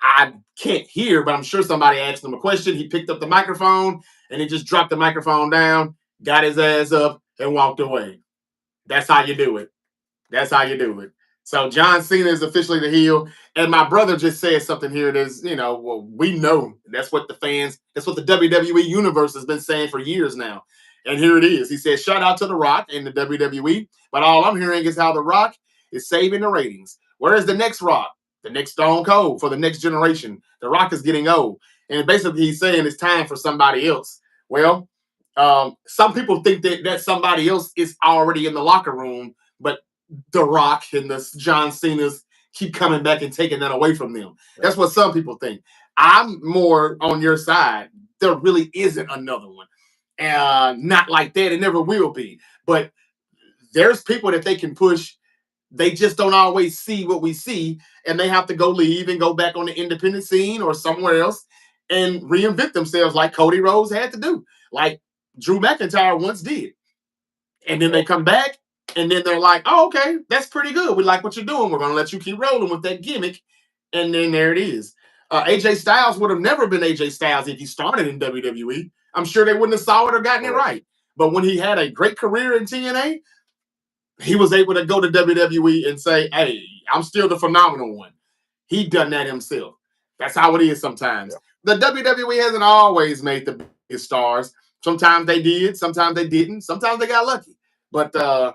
I can't hear, but I'm sure somebody asked him a question. He picked up the microphone and he just dropped the microphone down, got his ass up, and walked away. That's how you do it. That's how you do it. So John Cena is officially the heel. And my brother just said something here that's, well, we know that's what the WWE universe has been saying for years now. And here it is. He said, shout out to The Rock and the WWE. But all I'm hearing is how The Rock is saving the ratings. Where is the next Rock? The next Stone Cold for the next generation. The Rock is getting old. And basically he's saying it's time for somebody else. Well, some people think that somebody else is already in the locker room, but the Rock and the John Cena's keep coming back and taking that away from them. yeah, That's what some people think. I'm more on your side. There really isn't another one. Not like that. It never will be. But there's people that they can push. They just don't always see what we see, and they have to go leave and go back on the independent scene or somewhere else and reinvent themselves like Cody Rhodes had to do, like Drew McIntyre once did. And then yeah, they come back and then they're like, oh, okay, that's pretty good. We like what you're doing. We're going to let you keep rolling with that gimmick. And then there it is. AJ Styles would have never been AJ Styles if he started in WWE. I'm sure they wouldn't have saw it or gotten it correct. right. But when he had a great career in TNA, he was able to go to WWE and say, hey, I'm still the phenomenal one. He done that himself. That's how it is sometimes. Yeah, The WWE hasn't always made the biggest stars. Sometimes they did, sometimes they didn't, sometimes they got lucky. But the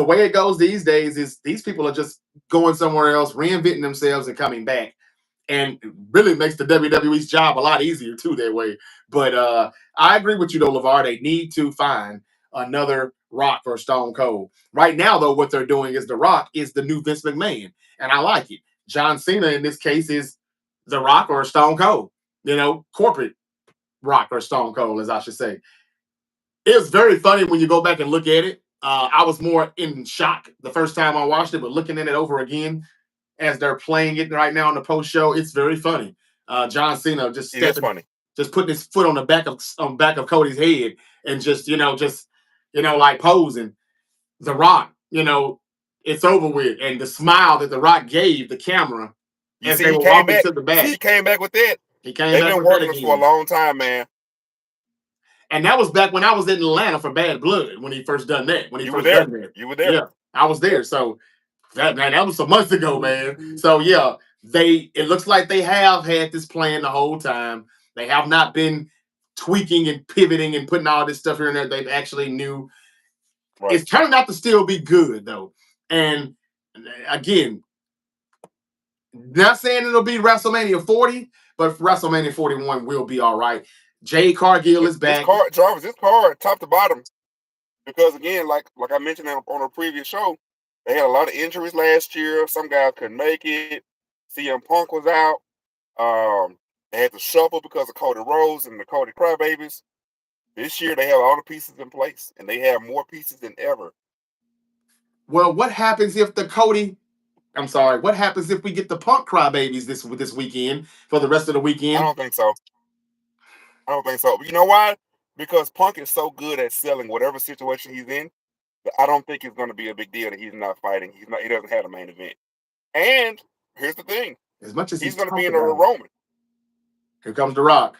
way it goes these days is these people are just going somewhere else, reinventing themselves, and coming back. And it really makes the WWE's job a lot easier too that way. But I agree with you though, LeVar. They need to find another Rock or Stone Cold. Right now, though, what they're doing is the Rock is the new Vince McMahon, and I like it. John Cena in this case is the Rock or Stone Cold. Corporate Rock or Stone Cold, as I should say. It's very funny when you go back and look at it. I was more in shock the first time I watched it, but looking at it over again as they're playing it right now on the post show, it's very funny. John Cena just It is stepping, funny. just putting his foot on the back of Cody's head, and just like posing. The Rock, it's over with, and the smile that the Rock gave the camera You as see, they he were came walking back. to the See, he back. came back with that. He came They've back been with that working this for a again. long time, man. And that was back when I was in Atlanta for Bad Blood when he first done that. When he You were first there. done that. You were there. Yeah, I was there. Yep. So that was some months ago, man. So yeah, it looks like they have had this plan the whole time. They have not been tweaking and pivoting and putting all this stuff here and there. They've actually knew Right. it's turned out to still be good though. And again, not saying it'll be WrestleMania 40, but WrestleMania 41 will be all right. Jade Cargill is This back. card, Jarvis, this card, top to bottom, because again, like I mentioned on a previous show, they had a lot of injuries last year. Some guys couldn't make it. CM Punk was out. They had to shuffle because of Cody Rhodes and the Cody Crybabies. This year, they have all the pieces in place, and they have more pieces than ever. Well, what happens if the Cody? I'm sorry. What happens if we get the Punk crybabies this weekend for the rest of the I weekend? don't think so. I don't think so. You know why? Because Punk is so good at selling whatever situation he's in that I don't think it's going to be a big deal that he's not fighting. He's not. He doesn't have a main event. And here's the thing: As much as he's he's going to be talked in there with about, Roman. here comes the Rock.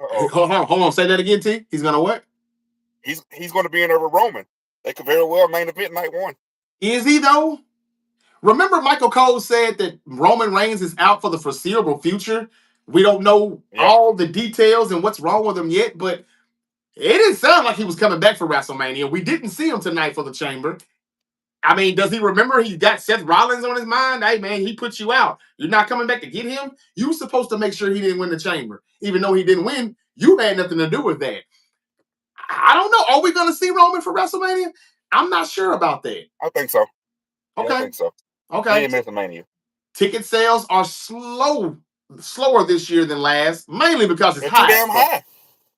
Uh-oh. Hold on. Say that again, T. He's gonna what? He's going to be in there with Roman. They could very well main event night one. Is he though? Remember, Michael Cole said that Roman Reigns is out for the foreseeable future. We don't know Yeah. all the details and what's wrong with him yet, but it didn't sound like he was coming back for WrestleMania. We didn't see him tonight for the Chamber. I mean, does he remember he got Seth Rollins on his mind? Hey, man, he put you out. You're not coming back to get him? You were supposed to make sure he didn't win the Chamber. Even though he didn't win, you had nothing to do with that. I don't know. Are we going to see Roman for WrestleMania? I'm not sure about that. I think so. Yeah, I Okay. think so. He Okay. ain't missing Mania. Ticket sales are slower this year than last, mainly because it's They're too high as damn fuck. high.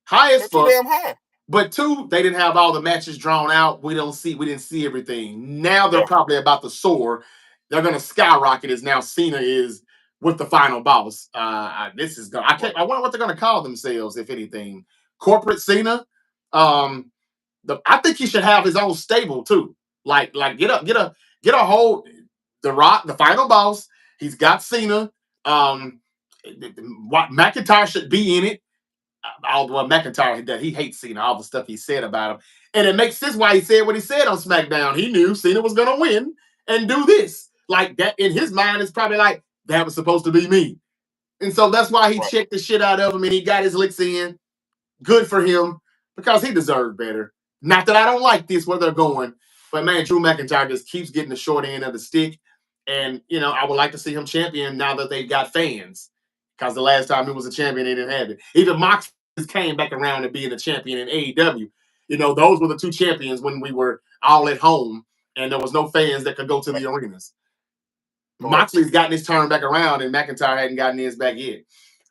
High as They're too fuck. damn high. But two, they didn't have all the matches drawn out. We didn't see everything. Now they're Yeah. probably about to soar. They're gonna skyrocket as now Cena is with the final boss. This is gonna. I wonder what they're gonna call themselves, if anything. Corporate Cena. I think he should have his own stable too. Like get a hold. The Rock, the final boss. He's got Cena. McIntyre should be in it. Well, McIntyre, that he hates Cena, all the stuff he said about him. And it makes sense why he said what he said on SmackDown. He knew Cena was going to win and do this. Like that in his mind, it's probably like, that was supposed to be me. And so that's why he Right. checked the shit out of him and he got his licks in. Good for him because he deserved better. Not that I don't like this, where they're going, but man, Drew McIntyre just keeps getting the short end of the stick. And, I would like to see him champion now that they've got fans. Because the last time he was a champion, they didn't have it. Even Mox came back around to being a champion in AEW. Those were the two champions when we were all at home and there was no fans that could go to Right. the arenas. Correct. Moxley's gotten his turn back around and McIntyre hadn't gotten his back yet.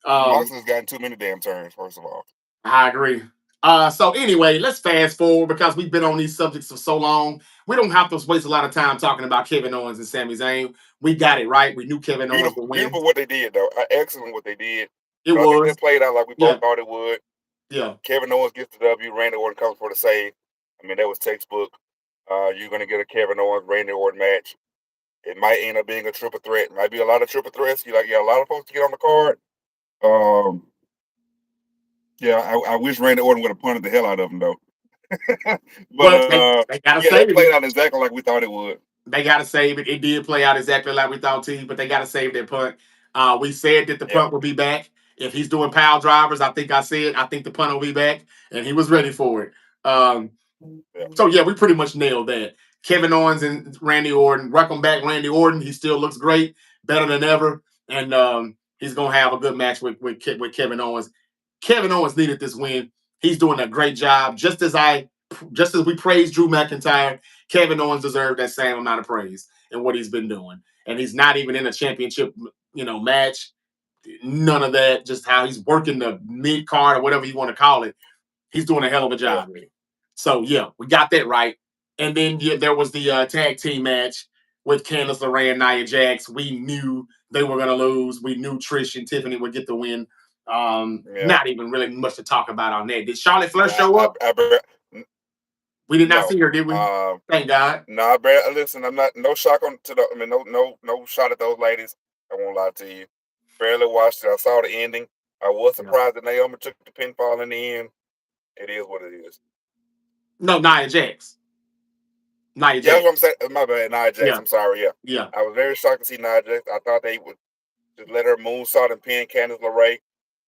Moxley's gotten too many damn turns, first of all. I agree. So anyway, let's fast forward because we've been on these subjects for so long. We don't have to waste a lot of time talking about Kevin Owens and Sami Zayn. We got it right. We knew Kevin Owens Beautiful, would win. beautiful what they did, though. Excellent what they did. It I think was. that played out like we Yeah. both thought it would. Yeah. Kevin Owens gets the W. Randy Orton comes for the save. I mean, that was textbook. You're going to get a Kevin Owens Randy Orton match. It might end up being a triple threat. It might be a lot of triple threats. You got a lot of folks to get on the card. Yeah, I wish Randy Orton would have punted the hell out of him though. But But they gotta yeah, save that played it. out exactly like we thought it would. They gotta save it. It did play out exactly like we thought, T, but they gotta save their punt. We said that the Yeah. punt would be back. If he's doing pile drivers, I think I said I think the punt will be back, and he was ready for it. Um, Yeah. so yeah, we pretty much nailed that. Kevin Owens and Randy Orton. Welcome back, Randy Orton. He still looks great, better than ever, and he's gonna have a good match with Kevin Owens. Kevin Owens needed this win. He's doing a great job. Just as we praised Drew McIntyre, Kevin Owens deserved that same amount of praise in what he's been doing. And he's not even in a championship, match. None of that. Just how he's working the mid card or whatever you want to call it. He's doing a hell of a Yeah. job with it. So yeah, we got that right. And then there was the tag team match with Candice LeRae and Nia Jax. We knew they were gonna lose. We knew Trish and Tiffany would get the win. Yeah. Not even really much to talk about on that. Did Charlotte Flair Nah, show up? We did not no. see her, did we? Thank God. No, I barely listen. I'm not no shock on to the. I mean, no shot at those ladies. I won't lie to you. Barely watched it. I saw the ending. I was Yeah. surprised that Naomi took the pinfall in the end. It is what it is. No, Nia Jax. Nia Yeah, that's Jax. what I'm saying. My bad, Nia Jax. Yeah, I'm sorry. Yeah, yeah. I was very shocked to see Nia Jax. I thought they would just let her moonsault and pin Candice LeRae,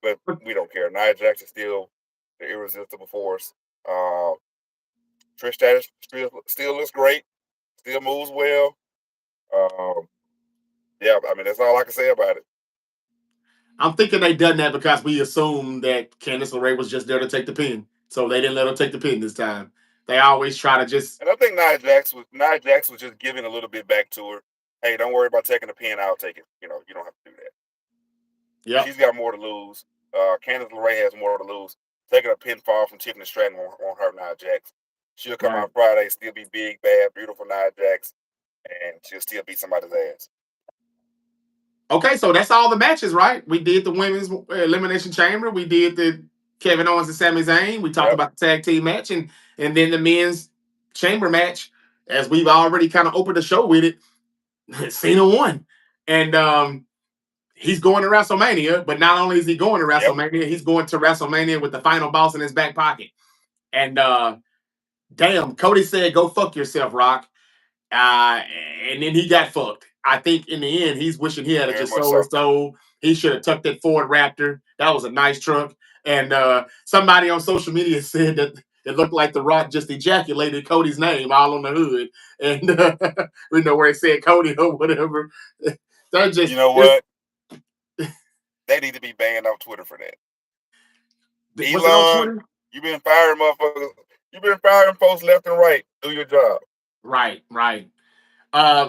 but But we don't care. Nia Jax is still the irresistible force. Trish Stratus still looks great. Still moves well. Um, yeah, I mean that's all I can say about it. I'm thinking they done that because we assumed that Candice LeRae was just there to take the pin. So they didn't let her take the pin this time. They always try to just, And I think Nia Jax was just giving a little bit back to her. Hey, don't worry about taking the pin. I'll take it. You don't have to do that. yep, She's got more to lose. Candice LeRae has more to lose. Taking a pinfall from Tiffany Stratton on her Nia Jax. She'll come right. out Friday, still be big, bad, beautiful Nia Jax, and she'll still beat somebody's ass. Okay, so that's all the matches, right? We did the women's elimination chamber. We did the Kevin Owens and Sami Zayn. We talked Yep. about the tag team match, and then the men's chamber match. As we've already kind of opened the show with it, Cena won, and he's going to WrestleMania. But not only is he going to Yep. WrestleMania, he's going to WrestleMania with the final boss in his back pocket. And damn, Cody said, "Go fuck yourself, Rock." Uh, and then he got fucked. I think in the end, he's wishing he had Very just much sold so. his soul. He should have tucked that Ford Raptor. That was a nice truck. And somebody on social media said that it looked like The Rock just ejaculated Cody's name all on the hood. And we know where it said Cody or whatever. That You just, know it's, what? They need to be banned off Twitter for that. was it on Elon, Twitter? you've been firing motherfuckers. You've been firing folks left and right. Do your job. Right, right.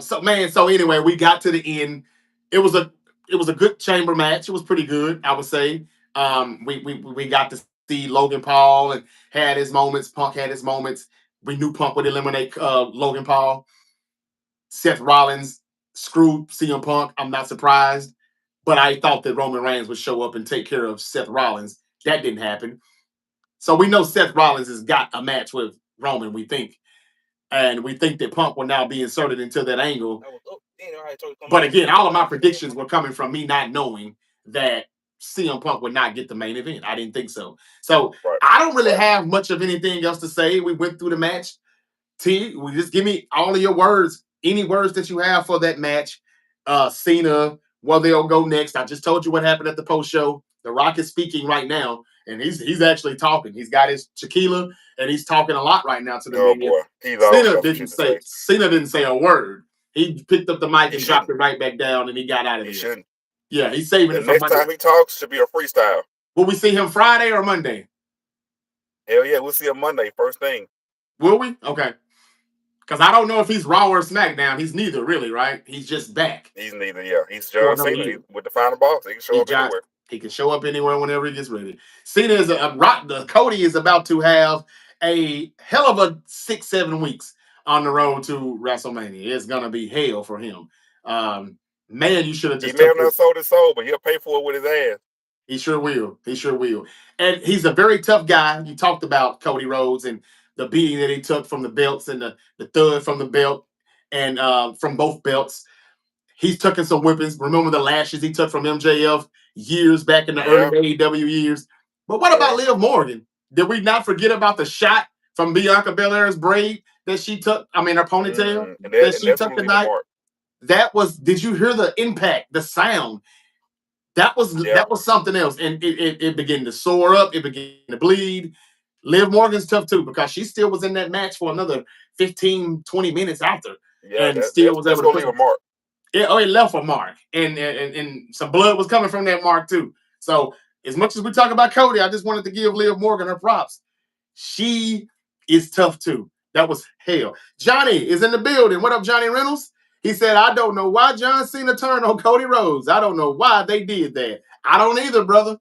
So anyway, we got to the end. It was a it was a good chamber match. It was pretty good, I would say. We got to see Logan Paul and had his moments. Punk had his moments. We knew Punk would eliminate Logan Paul. Seth Rollins screwed CM Punk. I'm not surprised, but I thought that Roman Reigns would show up and take care of Seth Rollins. That didn't happen. So we know Seth Rollins has got a match with Roman. We think, and we think that Punk will now be inserted into that angle. But again, all of my predictions were coming from me not knowing that CM Punk would not get the main event. I didn't think so. So Right. I don't really Right. have much of anything else to say. We went through the match. T, just give me all of your words, any words that you have for that match. Cena, where they'll go next. I just told you what happened at the post show. The Rock is speaking right now, and he's actually talking. He's got his tequila, and he's talking a lot right now to the Oh media. boy, he's always got some shit to say. Cena didn't say a word. He picked up the mic He and dropped shouldn't. it right back down, and he got out of He there. shouldn't. Yeah, he's saving The it for next Monday. time he talks should be a freestyle. Will we see him Friday or Monday? Hell yeah, we'll see him Monday, first thing. Will we? Okay. Because I don't know if he's Raw or SmackDown. He's neither, really, right? He's just back He's neither, yeah. He's for John another Cena. year. He's with the final boss. He can show He up got anywhere. he can show up anywhere whenever he gets ready. Cena is a rock. The Cody is about to have a hell of a 6-7 weeks on the road to WrestleMania. It's gonna be hell for him. Man, you should have He just may took have it. not sold his soul, but he'll pay for it with his ass. He sure will. He sure will. And he's a very tough guy. You talked about Cody Rhodes and the beating that he took from the belts and the thud from the belt and from both belts. He's taken some whippings. Remember the lashes he took from MJF years back in the early Yeah, AEW years. But what yeah. about Liv Morgan? Did we not forget about the shot from Bianca Belair's braid that she took? I mean, her ponytail that And she that's took gonna leave a tonight. mark. That was. Did you hear the impact, the sound? That was something else, and it began to soar up. It began to bleed. Liv Morgan's tough too because she still was in that match for another 15, 20 minutes after, Yeah, and still was that's able to gonna put leave a mark. it left a mark, and some blood was coming from that mark too. So as much as we talk about Cody, I just wanted to give Liv Morgan her props. She is tough too. That was hell. Johnny is in the building. What up, Johnny Reynolds? He said, I don't know why John Cena turned on Cody Rhodes. I don't know why they did that. I don't either, brother.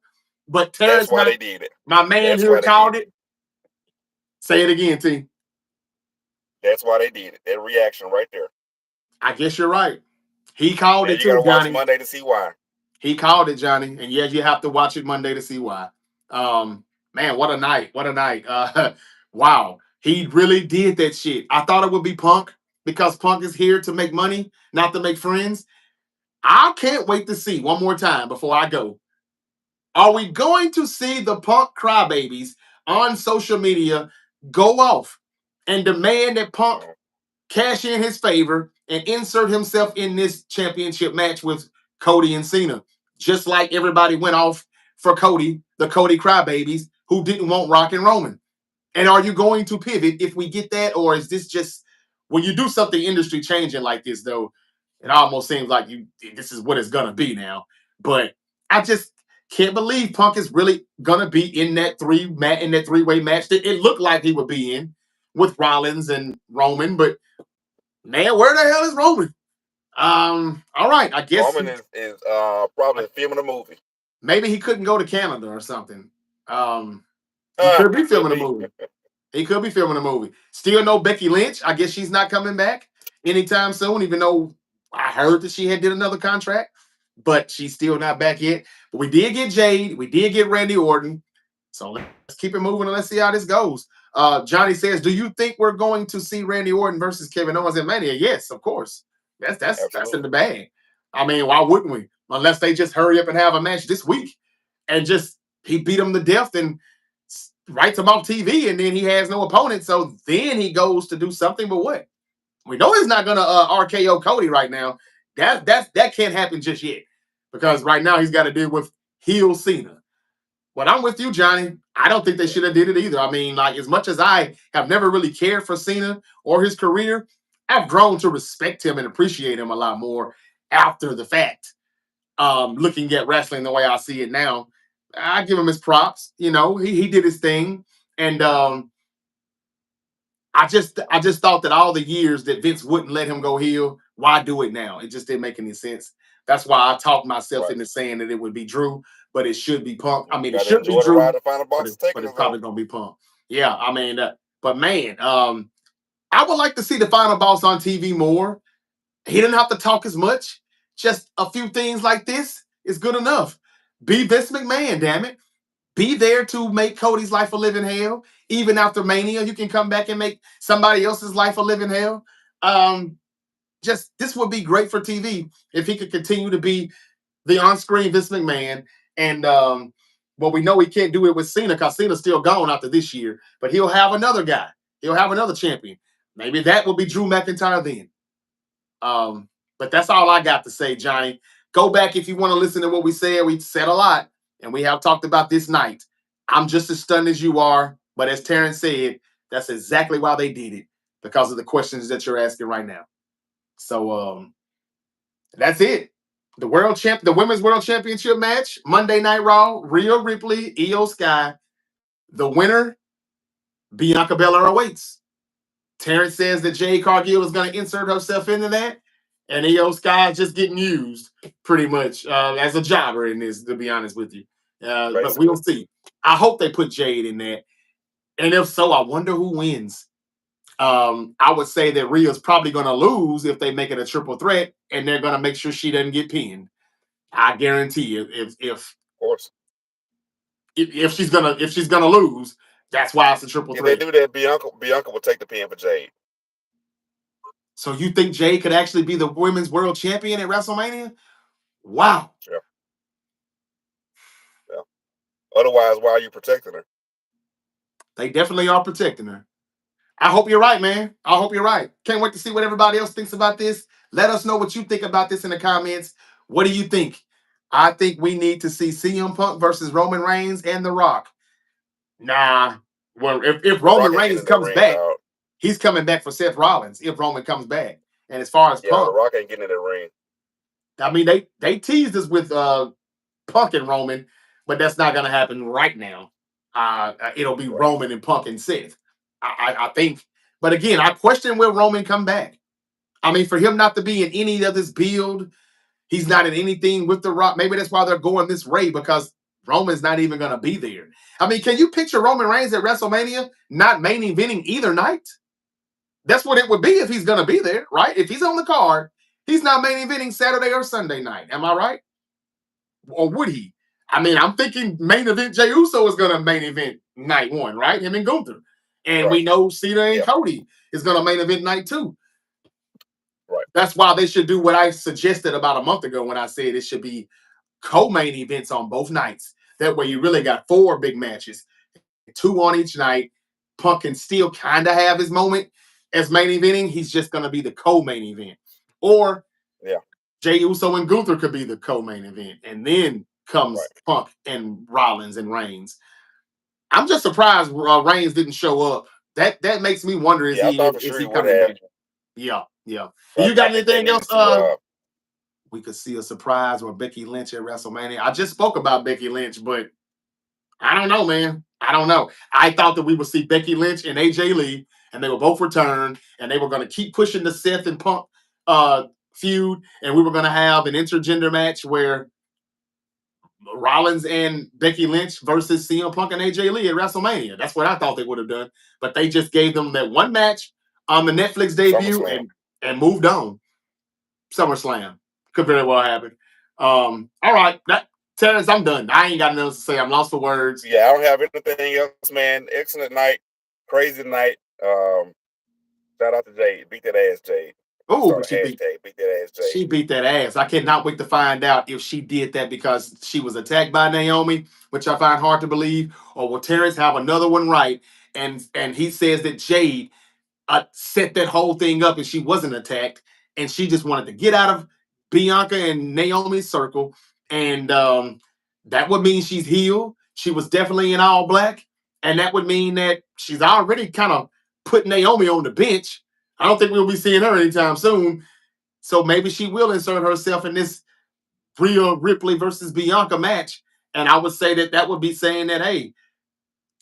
But That's Terrence, why they did it. my man That's here why they did called it. it. Say it again, T. That's why they did it. That reaction right there. I guess you're right. He called Now it you got too, to watch Johnny. Monday to see why. He called it, Johnny. And yes, you have to watch it Monday to see why. Man, what a night. What a night. Wow. He really did that shit. I thought it would be Punk because Punk is here to make money, not to make friends. I can't wait to see one more time before I go. Are we going to see the Punk crybabies on social media go off and demand that Punk Uh, cash in his favor and insert himself in this championship match with Cody and Cena? Just like everybody went off for Cody, the Cody crybabies who didn't want Rock and Roman. And are you going to pivot if we get that, or is this just when you do something industry changing like this? Though it almost seems like you this is what it's gonna be now. But I just can't believe Punk is really gonna be in that three-way match that it looked like he would be in with Rollins and Roman. But man, where the hell is Roman? All right, I guess Roman is probably filming a movie. maybe he couldn't go to Canada or something. He could be Could filming a be. movie. He could be filming a movie. Still no Becky Lynch. I guess she's not coming back anytime soon, even though I heard that she had did another contract, but she's still not back yet. But we did get Jade. We did get Randy Orton. So let's keep it moving and let's see how this goes. Johnny says, "Do you think we're going to see Randy Orton versus Kevin Owens at Mania?" Yes, of course. That's in Absolutely. the bag. I mean, why wouldn't we? Unless they just hurry up and have a match this week and just he beat him to death and writes him off TV, and then he has no opponent. So then he goes to do something. But what? We know he's not gonna RKO Cody right now. That can't happen just yet because right now he's got to deal with heel Cena. But I'm with you, Johnny. I don't think they Yeah. should have did it either. I mean, like as much as I have never really cared for Cena or his career, I've grown to respect him and appreciate him a lot more after the fact. Looking at wrestling the way I see it now, I give him his props. You know, he did his thing, and I just thought that all the years that Vince wouldn't let him go heel, why do it now? It just didn't make any sense. That's why I talked myself Right. into saying that it would be Drew, but it should be Punk. I You mean, it got to should be enjoy the ride. Drew, The final but boss is but taking it's us though. probably gonna be Punk. Yeah, I mean, but man, I would like to see the final boss on TV more. He didn't have to talk as much. Just a few things like this is good enough. Be Vince McMahon, damn it. Be there to make Cody's life a living hell. Even after Mania, you can come back and make somebody else's life a living hell. Um, just this would be great for TV if he could continue to be the on-screen Vince McMahon. And well, we know he can't do it with Cena because Cena's still gone after this year. But he'll have another guy. He'll have another champion. Maybe that will be Drew McIntyre then. But that's all I got to say, Johnny. Go back if you want to listen to what we said. We said a lot, and we have talked about this night. I'm just as stunned as you are, but as Terrence said, that's exactly why they did it because of the questions that you're asking right now. So that's it. The women's world championship match, Monday Night Raw, Rhea Ripley, Io Sky. The winner, Bianca Belair awaits. Terrence says that Jade Cargill is going to insert herself into that, and Io Sky is just getting used pretty much as a jobber in this, to be honest with you. But we'll Basically. see. I hope they put Jade in that, and if so, I wonder who wins. I would say that Rhea's probably going to lose if they make it a triple threat, and they're going to make sure she doesn't get pinned. I guarantee you, Of course. if she's gonna lose, that's why it's a triple If they threat. do that, Bianca will take the pin for Jade. So you think Jade could actually be the women's world champion at WrestleMania? Wow. Yeah. Yeah. Otherwise, why are you protecting her? They definitely are protecting her. I hope you're right, man. I hope you're right. Can't wait to see what everybody else thinks about this. Let us know what you think about this in the comments. What do you think? I think we need to see CM Punk versus Roman Reigns and The Rock. Nah. Well, if The Roman Rock ain't getting Reigns in that comes ring, back, dog. he's coming back for Seth Rollins if Roman comes back. And as far as Yeah, The Punk, Rock ain't getting in that ring. I mean they teased us with Punk and Roman, but that's not gonna happen right now. It'll be Right. Roman and Punk and Seth. I think. But again, I question will Roman come back. I mean, for him not to be in any of this build, he's not in anything with The Rock. Maybe that's why they're going this way because Roman's not even going to be there. I mean, can you picture Roman Reigns at WrestleMania not main eventing either night? That's what it would be if he's going to be there, right? If he's on the card, he's not main eventing Saturday or Sunday night. Am I right? Or would he? I mean, I'm thinking main event Jey Uso is going to main event night one, right? Him and Gunther. And Right. we know Cena and Yeah. Cody is going to main event night two. Right. That's why they should do what I suggested about a month ago when I said it should be co-main events on both nights. That way you really got four big matches, two on each night. Punk can still kind of have his moment as main eventing. He's just going to be the co-main event. Or Yeah. Jey Uso and Gunther could be the co-main event. And then Right. comes Punk and Rollins and Reigns. I'm just surprised Reigns didn't show up. That makes me wonder Yeah, I thought for is sure he he would coming have, back? Yeah, yeah. Do you but I got think they anything needed else? to. We could see a surprise with Becky Lynch at WrestleMania. I just spoke about Becky Lynch, but I don't know, man. I don't know. I thought that we would see Becky Lynch and AJ Lee, and they will both return, and they were going to keep pushing the Seth and Punk feud, and we were going to have an intergender match where Rollins and Becky Lynch versus CM Punk and AJ Lee at WrestleMania. That's what I thought they would have done, but they just gave them that one match on the Netflix debut SummerSlam. and moved on. SummerSlam could very well happen. All right, Terrence, I'm done. I ain't got nothing to say. I'm lost for words. Yeah, I don't have anything else, man. Excellent night, crazy night. Shout out to Jade. Beat that ass, Jade. I'm gonna Oh, start but a hashtag. Beat that ass, Jade. she beat that ass. I cannot wait to find out if she did that because she was attacked by Naomi, which I find hard to believe, or will Terrence have another one right? And he says that Jade set that whole thing up and she wasn't attacked and she just wanted to get out of Bianca and Naomi's circle. And that would mean she's healed. She was definitely in all black. And that would mean that she's already kind of put Naomi on the bench. I don't think we'll be seeing her anytime soon. So maybe she will insert herself in this Rhea Ripley versus Bianca match. And I would say that that would be saying that, hey,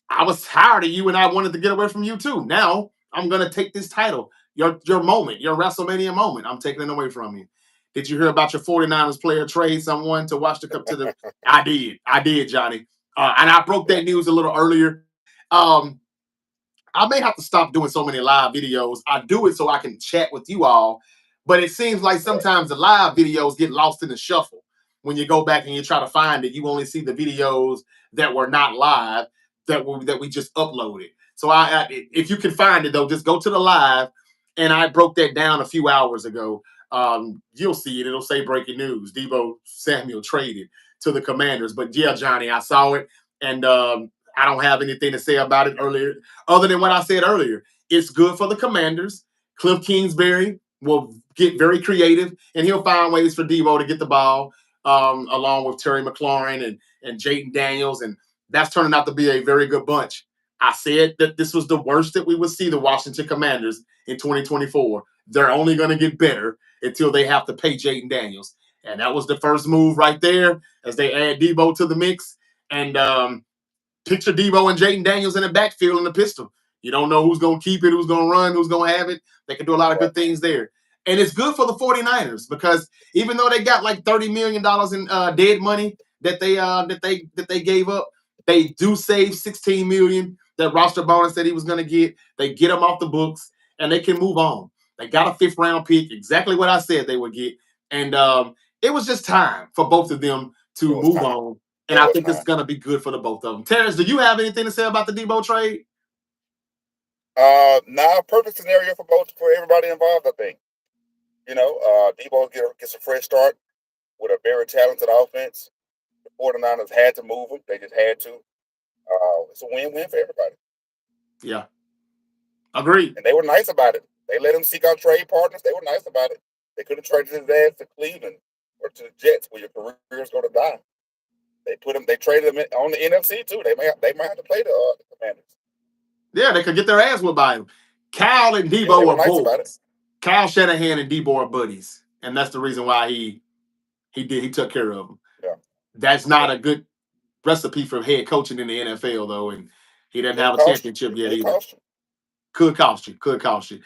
I was tired of you and I wanted to get away from you too. Now I'm gonna take this title, your moment, your WrestleMania moment. I'm taking it away from you. Did you hear about your 49ers player trade someone to watch the cup to the? I did, Johnny. And I broke Yeah. that news a little earlier. Um, I may have to stop doing so many live videos. I do it so I can chat with you all, but it seems like Right. sometimes the live videos get lost in the shuffle. When you go back and you try to find it, you only see the videos that were not live that we just uploaded. So if you can find it though, just go to the live, and I broke that down a few hours ago. You'll see it. It'll say breaking news: Deebo Samuel traded to the Commanders. But yeah, Johnny, I saw it, and I don't have anything to say about it earlier other than what I said earlier. It's good for the Commanders. Cliff Kingsbury will get very creative, and he'll find ways for Deebo to get the ball, along with Terry McLaurin and Jaden Daniels, and that's turning out to be a very good bunch. I said that this was the worst that we would see the Washington Commanders in 2024. They're only going to get better until they have to pay Jaden Daniels, and that was the first move right there as they add Deebo to the mix. And picture Deebo and Jaden Daniels in the backfield in the pistol. You don't know who's going to keep it, who's going to run, who's going to have it. They can do a lot of Right. good things there. And it's good for the 49ers because even though they got like $30 million in dead money that they gave up, they do save 16 million that roster bonus that he was going to get. They get him off the books and they can move on. They got a fifth round pick, exactly what I said they would get. And it was just time for both of them It to was move time. on, and It I was think it's time. going to be good for the both of them. Terrence, do you have anything to say about the Debo trade? Now a perfect scenario for everybody involved. I think. Debo gets a fresh start with a very talented offense. The 49ers had to move him. They just had to. It's a win-win for everybody. Yeah, agreed. And they were nice about it. They let him seek out trade partners. They were nice about it. They could have traded his ass to Cleveland or to the Jets where your career is going to sort of die. They put him. They traded him on the NFC too. They might have to play the Commanders. Yeah, they could get their ass whipped by him. Cal and Yeah, they Deebo were are nice about it. boys. Kyle Shanahan and Deebo are buddies, and that's the reason why he took care of him. Yeah, That's yeah. not a good recipe for head coaching in the NFL though, and he doesn't Could have a cost you. championship It yet could either. cost you. Could cost you. Could cost you.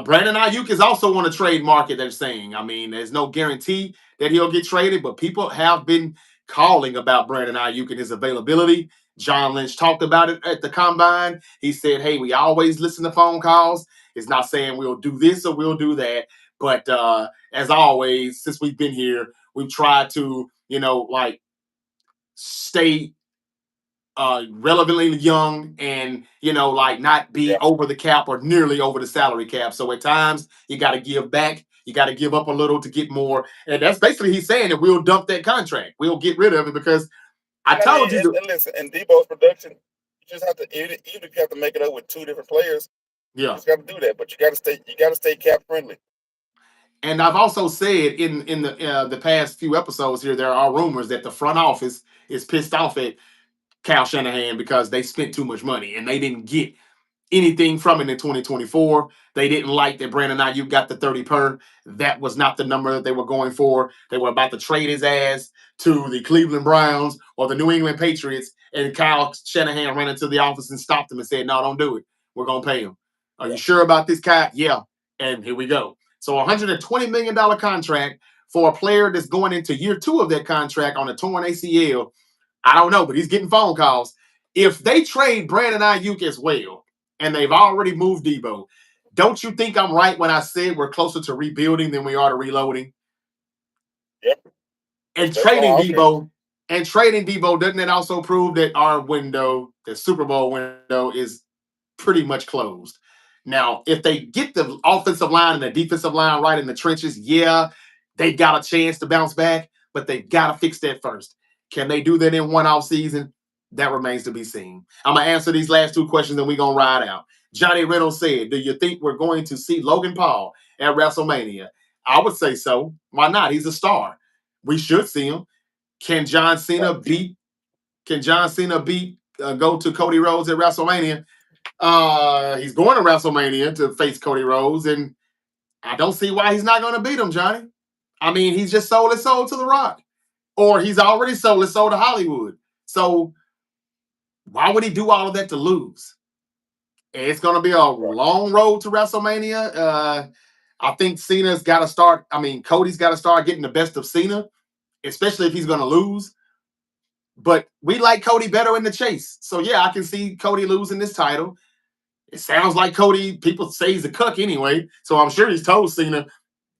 Brandon Ayuk is also on a trade market. They're saying. I mean, there's no guarantee that he'll get traded, but people have been calling about Brandon Ayuk and his availability. John Lynch talked about it at the combine. He said, "Hey, we always listen to phone calls. It's not saying we'll do this or we'll do that, but as always, since we've been here, we've tried to, like stay relevantly young and like not be Yeah, over the cap or nearly over the salary cap. So at times you got to give back, you got to give up a little to get more. And that's basically he's saying that we'll dump that contract, we'll get rid of it because I and I mean, told you to. and listen, in Debo's production, you just have to even if you have to make it up with two different players, you Yeah. just got to do that. But you got to stay cap friendly. And I've also said in the past few episodes here, there are rumors that the front office is pissed off at Cal Shanahan because they spent too much money and they didn't get anything from it in 2024. They didn't like that Brandon Ayuk got the 30 per. That was not the number that they were going for. They were about to trade his ass to the Cleveland Browns or the New England Patriots. And Kyle Shanahan ran into the office and stopped him and said, "No, don't do it. We're going to pay him. Are you Yeah, sure about this, Kyle?" "Yeah." And here we go. So $120 million contract for a player that's going into year two of that contract on a torn ACL. I don't know, but he's getting phone calls. If they trade Brandon Ayuk as well, and they've already moved Deebo, don't you think I'm right when I said we're closer to rebuilding than we are to reloading? yeah. And Especially trading on offense. Deebo, doesn't it also prove that our window, the Super Bowl window, is pretty much closed? Now, if they get the offensive line and the defensive line right in the trenches, yeah, they got a chance to bounce back, but they got to fix that first. Can they do that in one off season? That remains to be seen. I'm going to answer these last two questions and we're going to ride out. Johnny Reynolds said, "Do you think we're going to see Logan Paul at WrestleMania?" I would say so. Why not? He's a star. We should see him. Can John Cena Right. beat? Can John Cena beat? Go to Cody Rhodes at WrestleMania? He's going to WrestleMania to face Cody Rhodes, and I don't see why he's not going to beat him, Johnny. I mean, he's just sold his soul to The Rock, or he's already sold his soul to Hollywood. So why would he do all of that to lose? It's going to be a Right. long road to WrestleMania. I think Cena's got to start. I mean, Cody's got to start getting the best of Cena, especially if he's going to lose. But we like Cody better in the chase. So yeah, I can see Cody losing this title. It sounds like Cody, people say he's a cuck anyway. So I'm sure he's told Cena,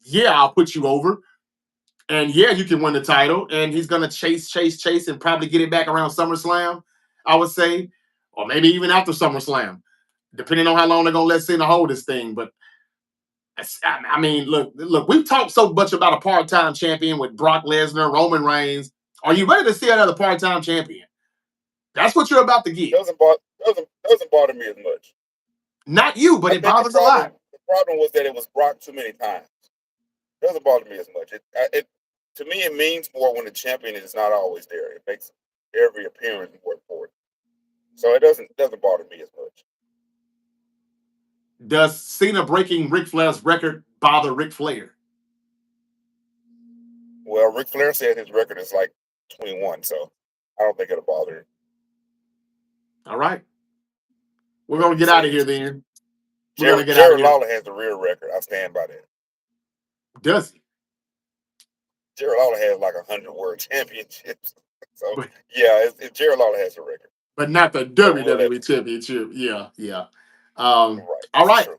"Yeah, I'll put you over. And yeah, you can win the title." And he's gonna chase, and probably get it back around SummerSlam, I would say. Or maybe even after SummerSlam, depending on how long they're gonna let Cena hold this thing. But I mean, look, we've talked so much about a part-time champion with Brock Lesnar, Roman Reigns. Are you ready to see another part-time champion? That's what you're about to get. Doesn't bother me as much. Not you, but I it think bothers a lot. the problem was that it was Brock too many times. Doesn't bother me as much. It to me it means more when the champion is not always there. It makes every appearance more important. So it doesn't bother me as much. Does Cena breaking Ric Flair's record bother Ric Flair? Well, Ric Flair said his record is like 21, so I don't think it'll bother him. All right. We're But going to get out of see, here then. We're going to get out of Jared here. Lawler has the real record. I stand by that. Does he? Jared Lawler has like 100 world championships. So But, yeah, Jared Lawler has the record. but not the So we'll let WWE Championship. Yeah, yeah. Um, right. all This is right. true.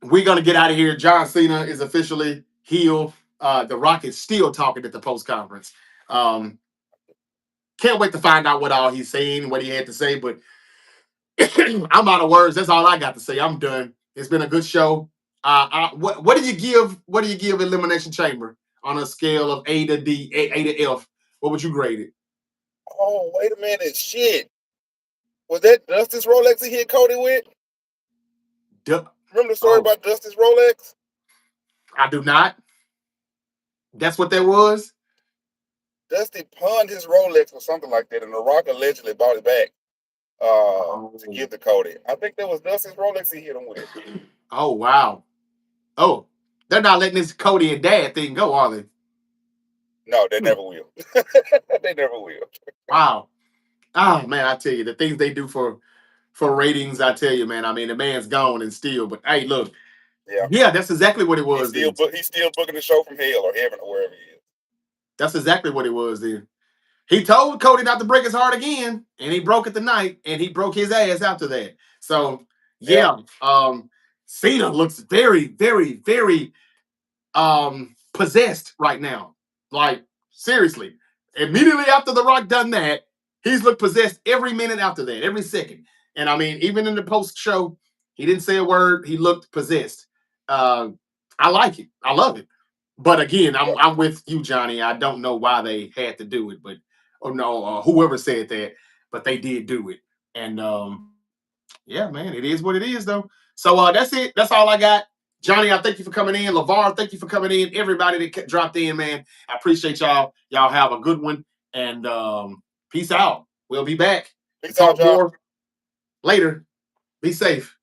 We're going to get out of here. John Cena is officially heel. The Rock is still talking at the post conference. Um, can't wait to find out what all he's saying, what he had to say. But I'm out of words. That's all I got to say. I'm done. It's been a good show. What do you give? What do you give Elimination Chamber on a scale of A to D, A to F? What would you grade it? Oh, wait a minute. Shit. Was that Dustin's Rolex he hit Cody with? Duh. Remember the story Oh, about Dustin's Rolex? I do not. That's what that was. Dusty pawned his Rolex or something like that, and The Rock allegedly bought it back to give to Cody. I think that was Dusty's Rolex he hit him with. Oh wow. Oh, they're not letting this Cody and Dad thing go, are they? No, they never will. They never will. Wow. Oh man, I tell you, the things they do for ratings, I tell you, man. I mean, the man's gone and still, but hey, look, Yeah, yeah, that's exactly what it was then. he's still booking the show from hell or heaven or wherever he is. That's exactly what it was then. He told Cody not to break his heart again, and he broke it tonight, and he broke his ass after that. So Yeah, yeah, Cena looks very, very, very possessed right now. Like seriously, immediately after The Rock done that, he's looked possessed every minute after that, every second. And I mean, even in the post show, he didn't say a word. He looked possessed. I like it. I love it. But again, yeah. I'm with you, Johnny. I don't know why they had to do it, but or no, whoever said that, but they did do it. And yeah, man, it is what it is, though. So that's it. That's all I got. Johnny, I thank you for coming in. LeVar, thank you for coming in. Everybody that dropped in, man, I appreciate y'all. Y'all have a good one, and peace out. We'll be back to Peace out, talk y'all. more later. Be safe.